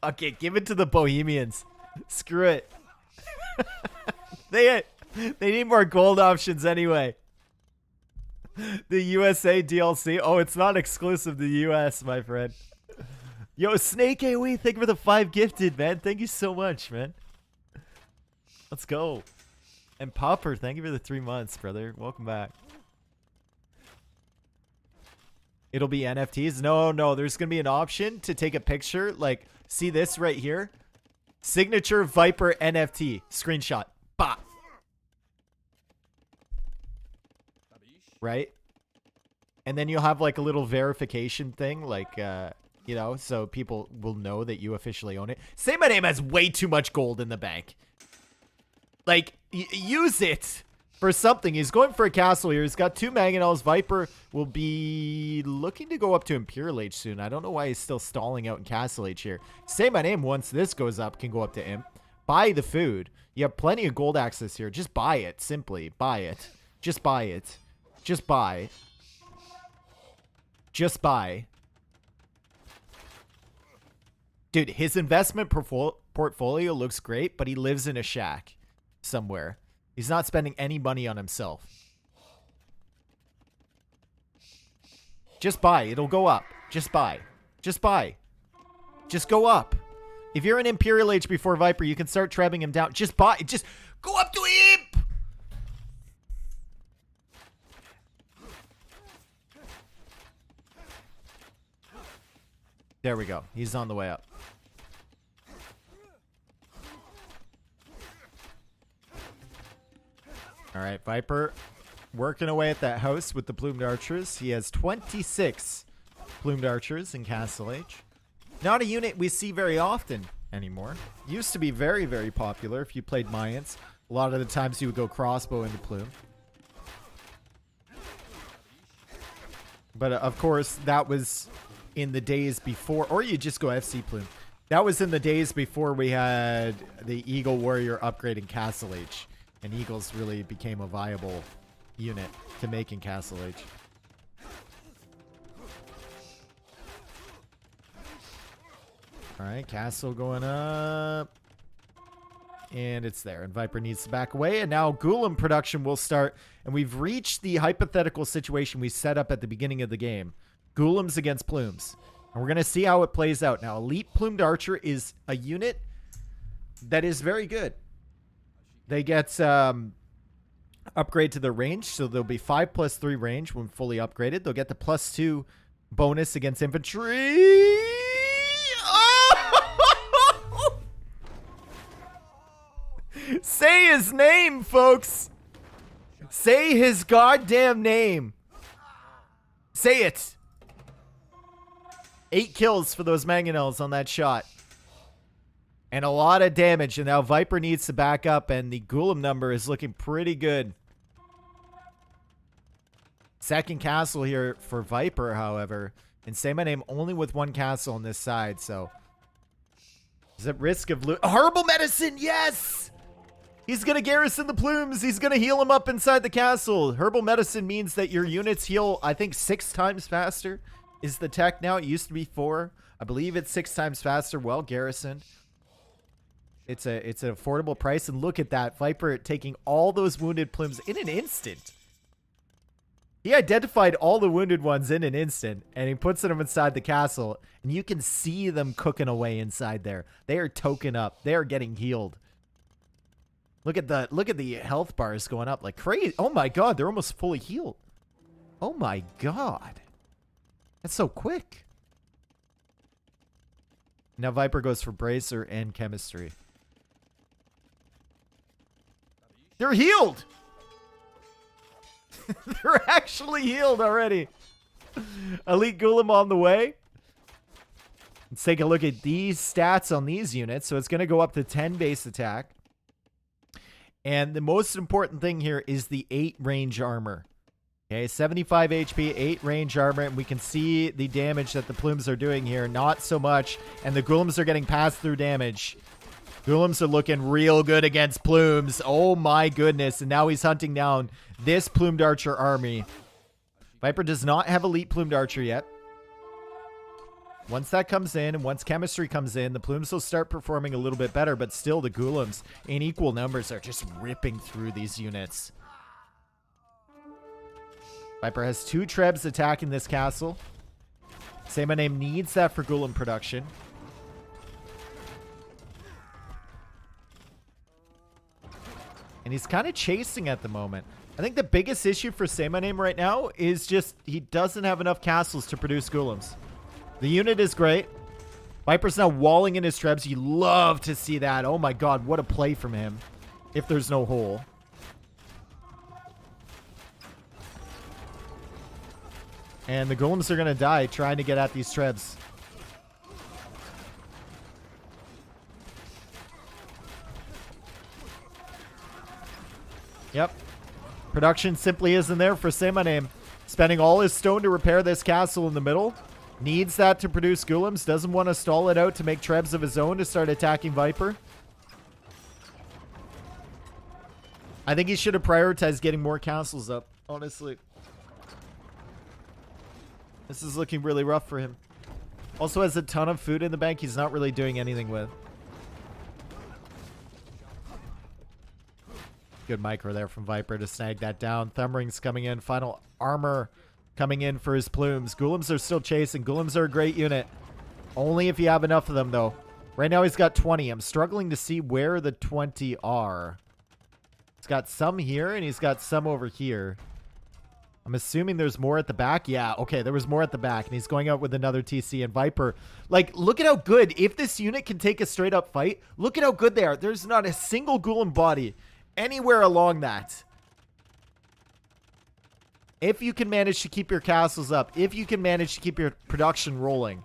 Okay, give it to the Bohemians. Screw it. They need more gold options anyway. The USA DLC. Oh, it's not exclusive to the US, my friend. Yo, Snake AOE, thank you for the 5 gifted, man. Thank you so much, man. Let's go. And Popper, thank you for the 3 months, brother. Welcome back. It'll be NFTs? No, there's going to be an option to take a picture. Like, see this right here? Signature Viper NFT. Screenshot. Bah. Right? And then you'll have like a little verification thing. Like, you know, so people will know that you officially own it. Say My Name has way too much gold in the bank. Like, use it for something. He's going for a castle here. He's got 2 mangonels. Viper will be looking to go up to Imperial Age soon. I don't know why he's still stalling out in Castle Age here. Say My Name, once this goes up, can go up to Imp. Buy the food. You have plenty of gold access here. Just buy it. Simply. Buy it. Just buy it. Just buy. Just buy. Dude, his investment portfolio looks great, but he lives in a shack somewhere. He's not spending any money on himself. Just buy. It'll go up. Just buy. Just buy. Just go up. If you're in Imperial Age before Viper, you can start trebbing him down. Just buy. Just go up to Imp. There we go. He's on the way up. All right, Viper working away at that house with the plumed archers. He has 26 plumed archers in Castle Age. Not a unit we see very often anymore. Used to be very, very popular if you played Mayans. A lot of the times you would go crossbow into plume. But of course, that was in the days before, or you just go FC plume. That was in the days before we had the Eagle Warrior upgrade in Castle Age. And Eagles really became a viable unit to make in Castle Age. Alright, Castle going up. And it's there. And Viper needs to back away. And now Ghoulam production will start. And we've reached the hypothetical situation we set up at the beginning of the game. Ghoulams against Plumes. And we're going to see how it plays out. Now, Elite Plumed Archer is a unit that is very good. They get upgrade to their range, so they'll be 5+3 range when fully upgraded. They'll get the +2 bonus against infantry. Oh! Say his name, folks. Say his goddamn name. Say it. 8 kills for those mangonels on that shot. And a lot of damage. And now Viper needs to back up. And the Ghoulam number is looking pretty good. Second castle here for Viper, however. And Say My Name only with 1 castle on this side. So Is at risk of Herbal medicine, yes! He's gonna garrison the plumes. He's gonna heal him up inside the castle. Herbal medicine means that your units heal, I think, 6 times faster is the tech now. It used to be 4. I believe it's 6 times faster. Well garrisoned. It's an affordable price. And look at that. Viper taking all those wounded plumes in an instant. He identified all the wounded ones in an instant, and he puts them inside the castle. And you can see them cooking away inside there. They are token up. They are getting healed. Look at the health bars going up like crazy. Oh my god, they're almost fully healed. Oh my god. That's so quick. Now Viper goes for Bracer and Chemistry. They're healed! They're actually healed already. Elite Golem on the way. Let's take a look at these stats on these units. So it's going to go up to 10 base attack. And the most important thing here is the 8 range armor. Okay, 75 HP, 8 range armor, and we can see the damage that the plumes are doing here. Not so much, and the golems are getting pass-through damage. Golems are looking real good against plumes. Oh my goodness, and now he's hunting down this plumed archer army. Viper does not have elite plumed archer yet. Once that comes in, and once chemistry comes in, the plumes will start performing a little bit better, but still the golems in equal numbers are just ripping through these units. Viper has 2 trebs attacking this castle. Saymyname needs that for golem production. And he's kind of chasing at the moment. I think the biggest issue for Saymyname right now is just he doesn't have enough castles to produce golems. The unit is great. Viper's now walling in his trebs. You love to see that. Oh my god, what a play from him. If there's no hole. And the golems are going to die trying to get at these trebs. Yep. Production simply isn't there for Saymyname. Spending all his stone to repair this castle in the middle. Needs that to produce golems. Doesn't want to stall it out to make trebs of his own to start attacking Viper. I think he should have prioritized getting more castles up, honestly. This is looking really rough for him. Also has a ton of food in the bank he's not really doing anything with. Good micro there from Viper to snag that down. Thumb-Ring's coming in. Final armor coming in for his plumes. Golems are still chasing. Golems are a great unit. Only if you have enough of them, though. Right now he's got 20. I'm struggling to see where the 20 are. He's got some here, and he's got some over here. I'm assuming there's more at the back. Yeah, okay, there was more at the back, and he's going out with another TC. And Viper, like, look at how good. If this unit can take a straight-up fight, look at how good they are. There's not a single golem body anywhere along that. If you can manage to keep your castles up, if you can manage to keep your production rolling.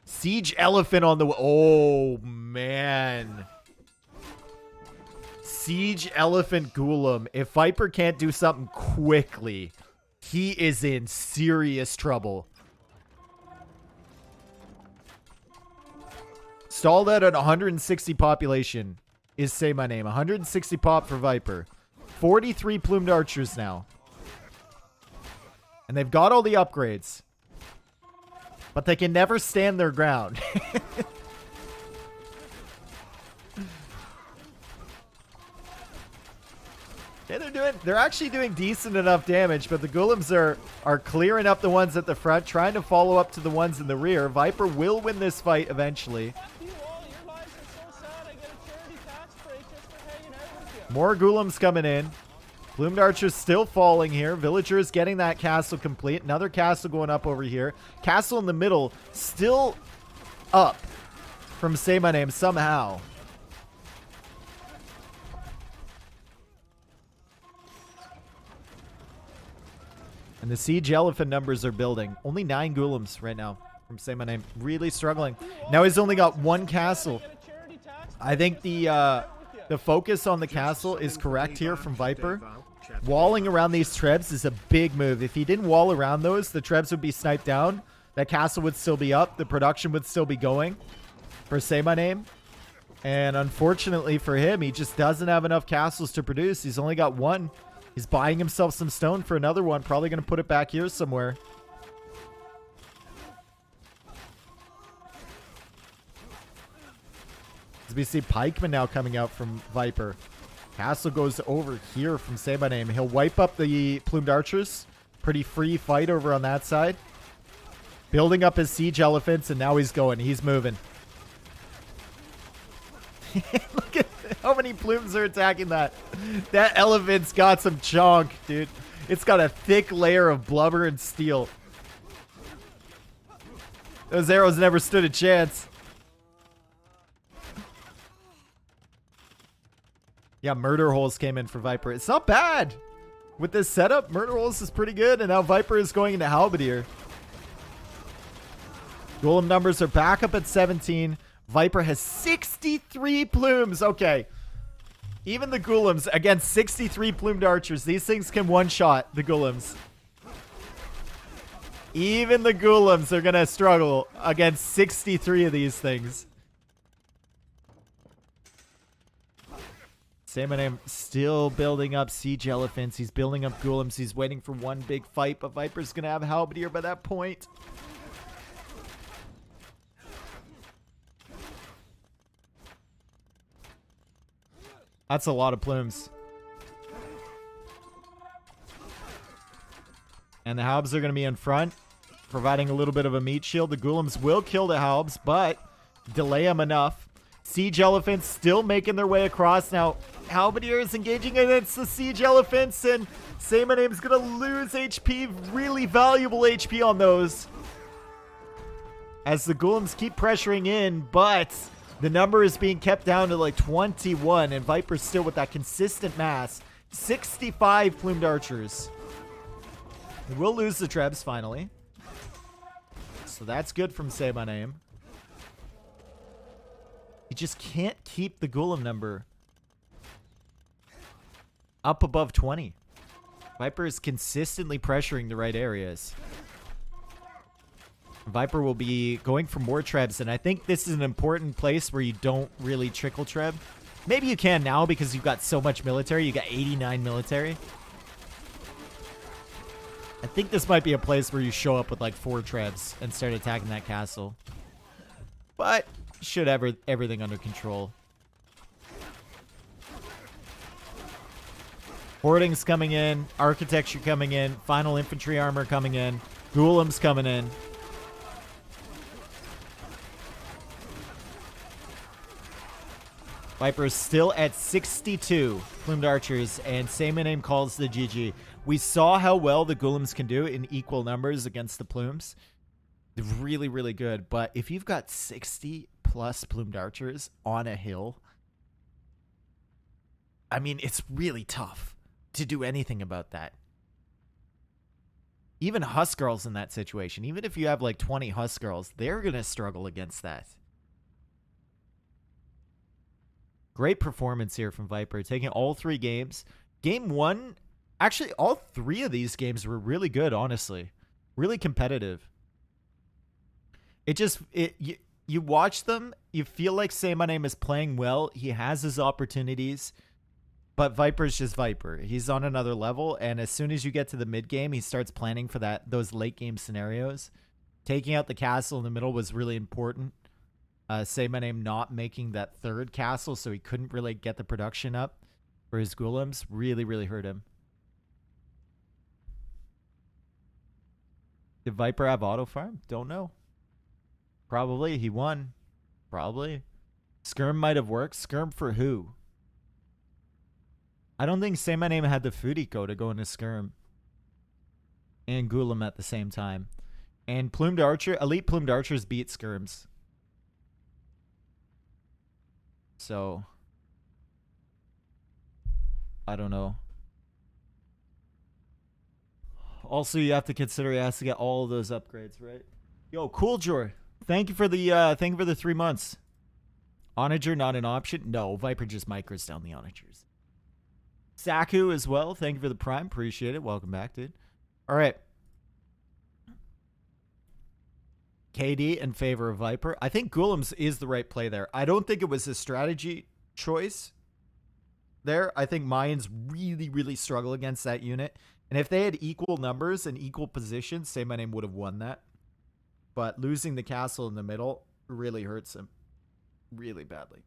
Siege Elephant on the... Oh, man. Siege Elephant Golem. If Viper can't do something quickly, he is in serious trouble. Stalled out at 160 population is Saymyname. 160 pop for Viper. 43 plumed archers now. And they've got all the upgrades. But they can never stand their ground. Yeah, they're actually doing decent enough damage, but the golems are clearing up the ones at the front, trying to follow up to the ones in the rear. Viper will win this fight eventually. More golems coming in. Plumed archers still falling here. Villagers getting that castle complete. Another castle going up over here. Castle in the middle still up from Saymyname somehow. And the siege elephant numbers are building. Only 9 golems right now from Saymyname. Really struggling. Now he's only got 1 castle. I think the focus on the castle is correct here from Viper. chat. Walling around these trebs is a big move. If he didn't wall around those, the trebs would be sniped down. That castle would still be up. The production would still be going for saymyname. And unfortunately for him, he just doesn't have enough castles to produce. He's only got one. He's buying himself some stone for another one. Probably going to put it back here somewhere. As we see Pikeman now coming out from Viper. Castle goes over here from saymyname. He'll wipe up the plumed archers. Pretty free fight over on that side. Building up his siege elephants, and now he's going. He's moving. Look at how many plumes are attacking that. That elephant's got some chonk, dude. It's got a thick layer of blubber and steel. Those arrows never stood a chance. Yeah, murder holes came in for Viper. It's not bad. With this setup, murder holes is pretty good. And now Viper is going into halberdier. Golem numbers are back up at 17. Viper has 63 plumes. Okay. Even the golems against 63 plumed archers. These things can one-shot the golems. Even the golems are going to struggle against 63 of these things. saymyname still building up siege elephants. He's building up golems. He's waiting for one big fight, but Viper's going to have halberdier by that point. That's a lot of plumes. And the halbs are going to be in front, providing a little bit of a meat shield. The golems will kill the halbs, but delay them enough. Siege elephants still making their way across. Now, halberdier is engaging against the siege elephants, and saymyname's going to lose HP, really valuable HP on those. As the golems keep pressuring in, but the number is being kept down to like 21, and Viper's still with that consistent mass. 65 plumed archers. We will lose the trebs finally. So that's good from saymyname. He just can't keep the golem number up above 20. Viper is consistently pressuring the right areas. Viper will be going for more trebs, and I think this is an important place where you don't really trickle treb. Maybe you can now because you've got so much military. You got 89 military. I think this might be a place where you show up with like 4 trebs and start attacking that castle. But should have everything under control. Hoarding's coming in. Architecture coming in. Final infantry armor coming in. Golems coming in. Viper is still at 62 plumed archers, and saymyname calls the GG. We saw how well the golems can do in equal numbers against the plumes. They're really, really good. But if you've got 60 plus plumed archers on a hill, I mean, it's really tough to do anything about that. Even Huskarls in that situation, even if you have like 20 Huskarls, they're going to struggle against that. Great performance here from Viper, taking all 3 games. Game 1, actually all 3 of these games were really good, honestly. Really competitive. You watch them, you feel like saymyname is playing well. He has his opportunities, but Viper's just Viper. He's on another level, and as soon as you get to the mid game, he starts planning for those late game scenarios. Taking out the castle in the middle was really important. saymyname not making that 3rd castle, so he couldn't really get the production up for his golems. Really, really hurt him. Did Viper have auto farm? Don't know. Probably. He won. Probably. Skirm might have worked. Skirm for who? I don't think saymyname had the food eco to go into Skirm and Golem at the same time. And plumed archer, elite plumed archers beat Skirms. So, I don't know. Also, you have to consider he has to get all of those upgrades, right? Yo, cool, Jor. Thank you for the 3 months. Onager not an option? No, Viper just micros down the Onagers. Saku as well. Thank you for the prime. Appreciate it. Welcome back, dude. All right. KD in favor of Viper. I think Goulems is the right play there. I don't think it was a strategy choice there. I think Mayans really, really struggle against that unit. And if they had equal numbers and equal positions, saymyname would have won that. But losing the castle in the middle really hurts him really badly.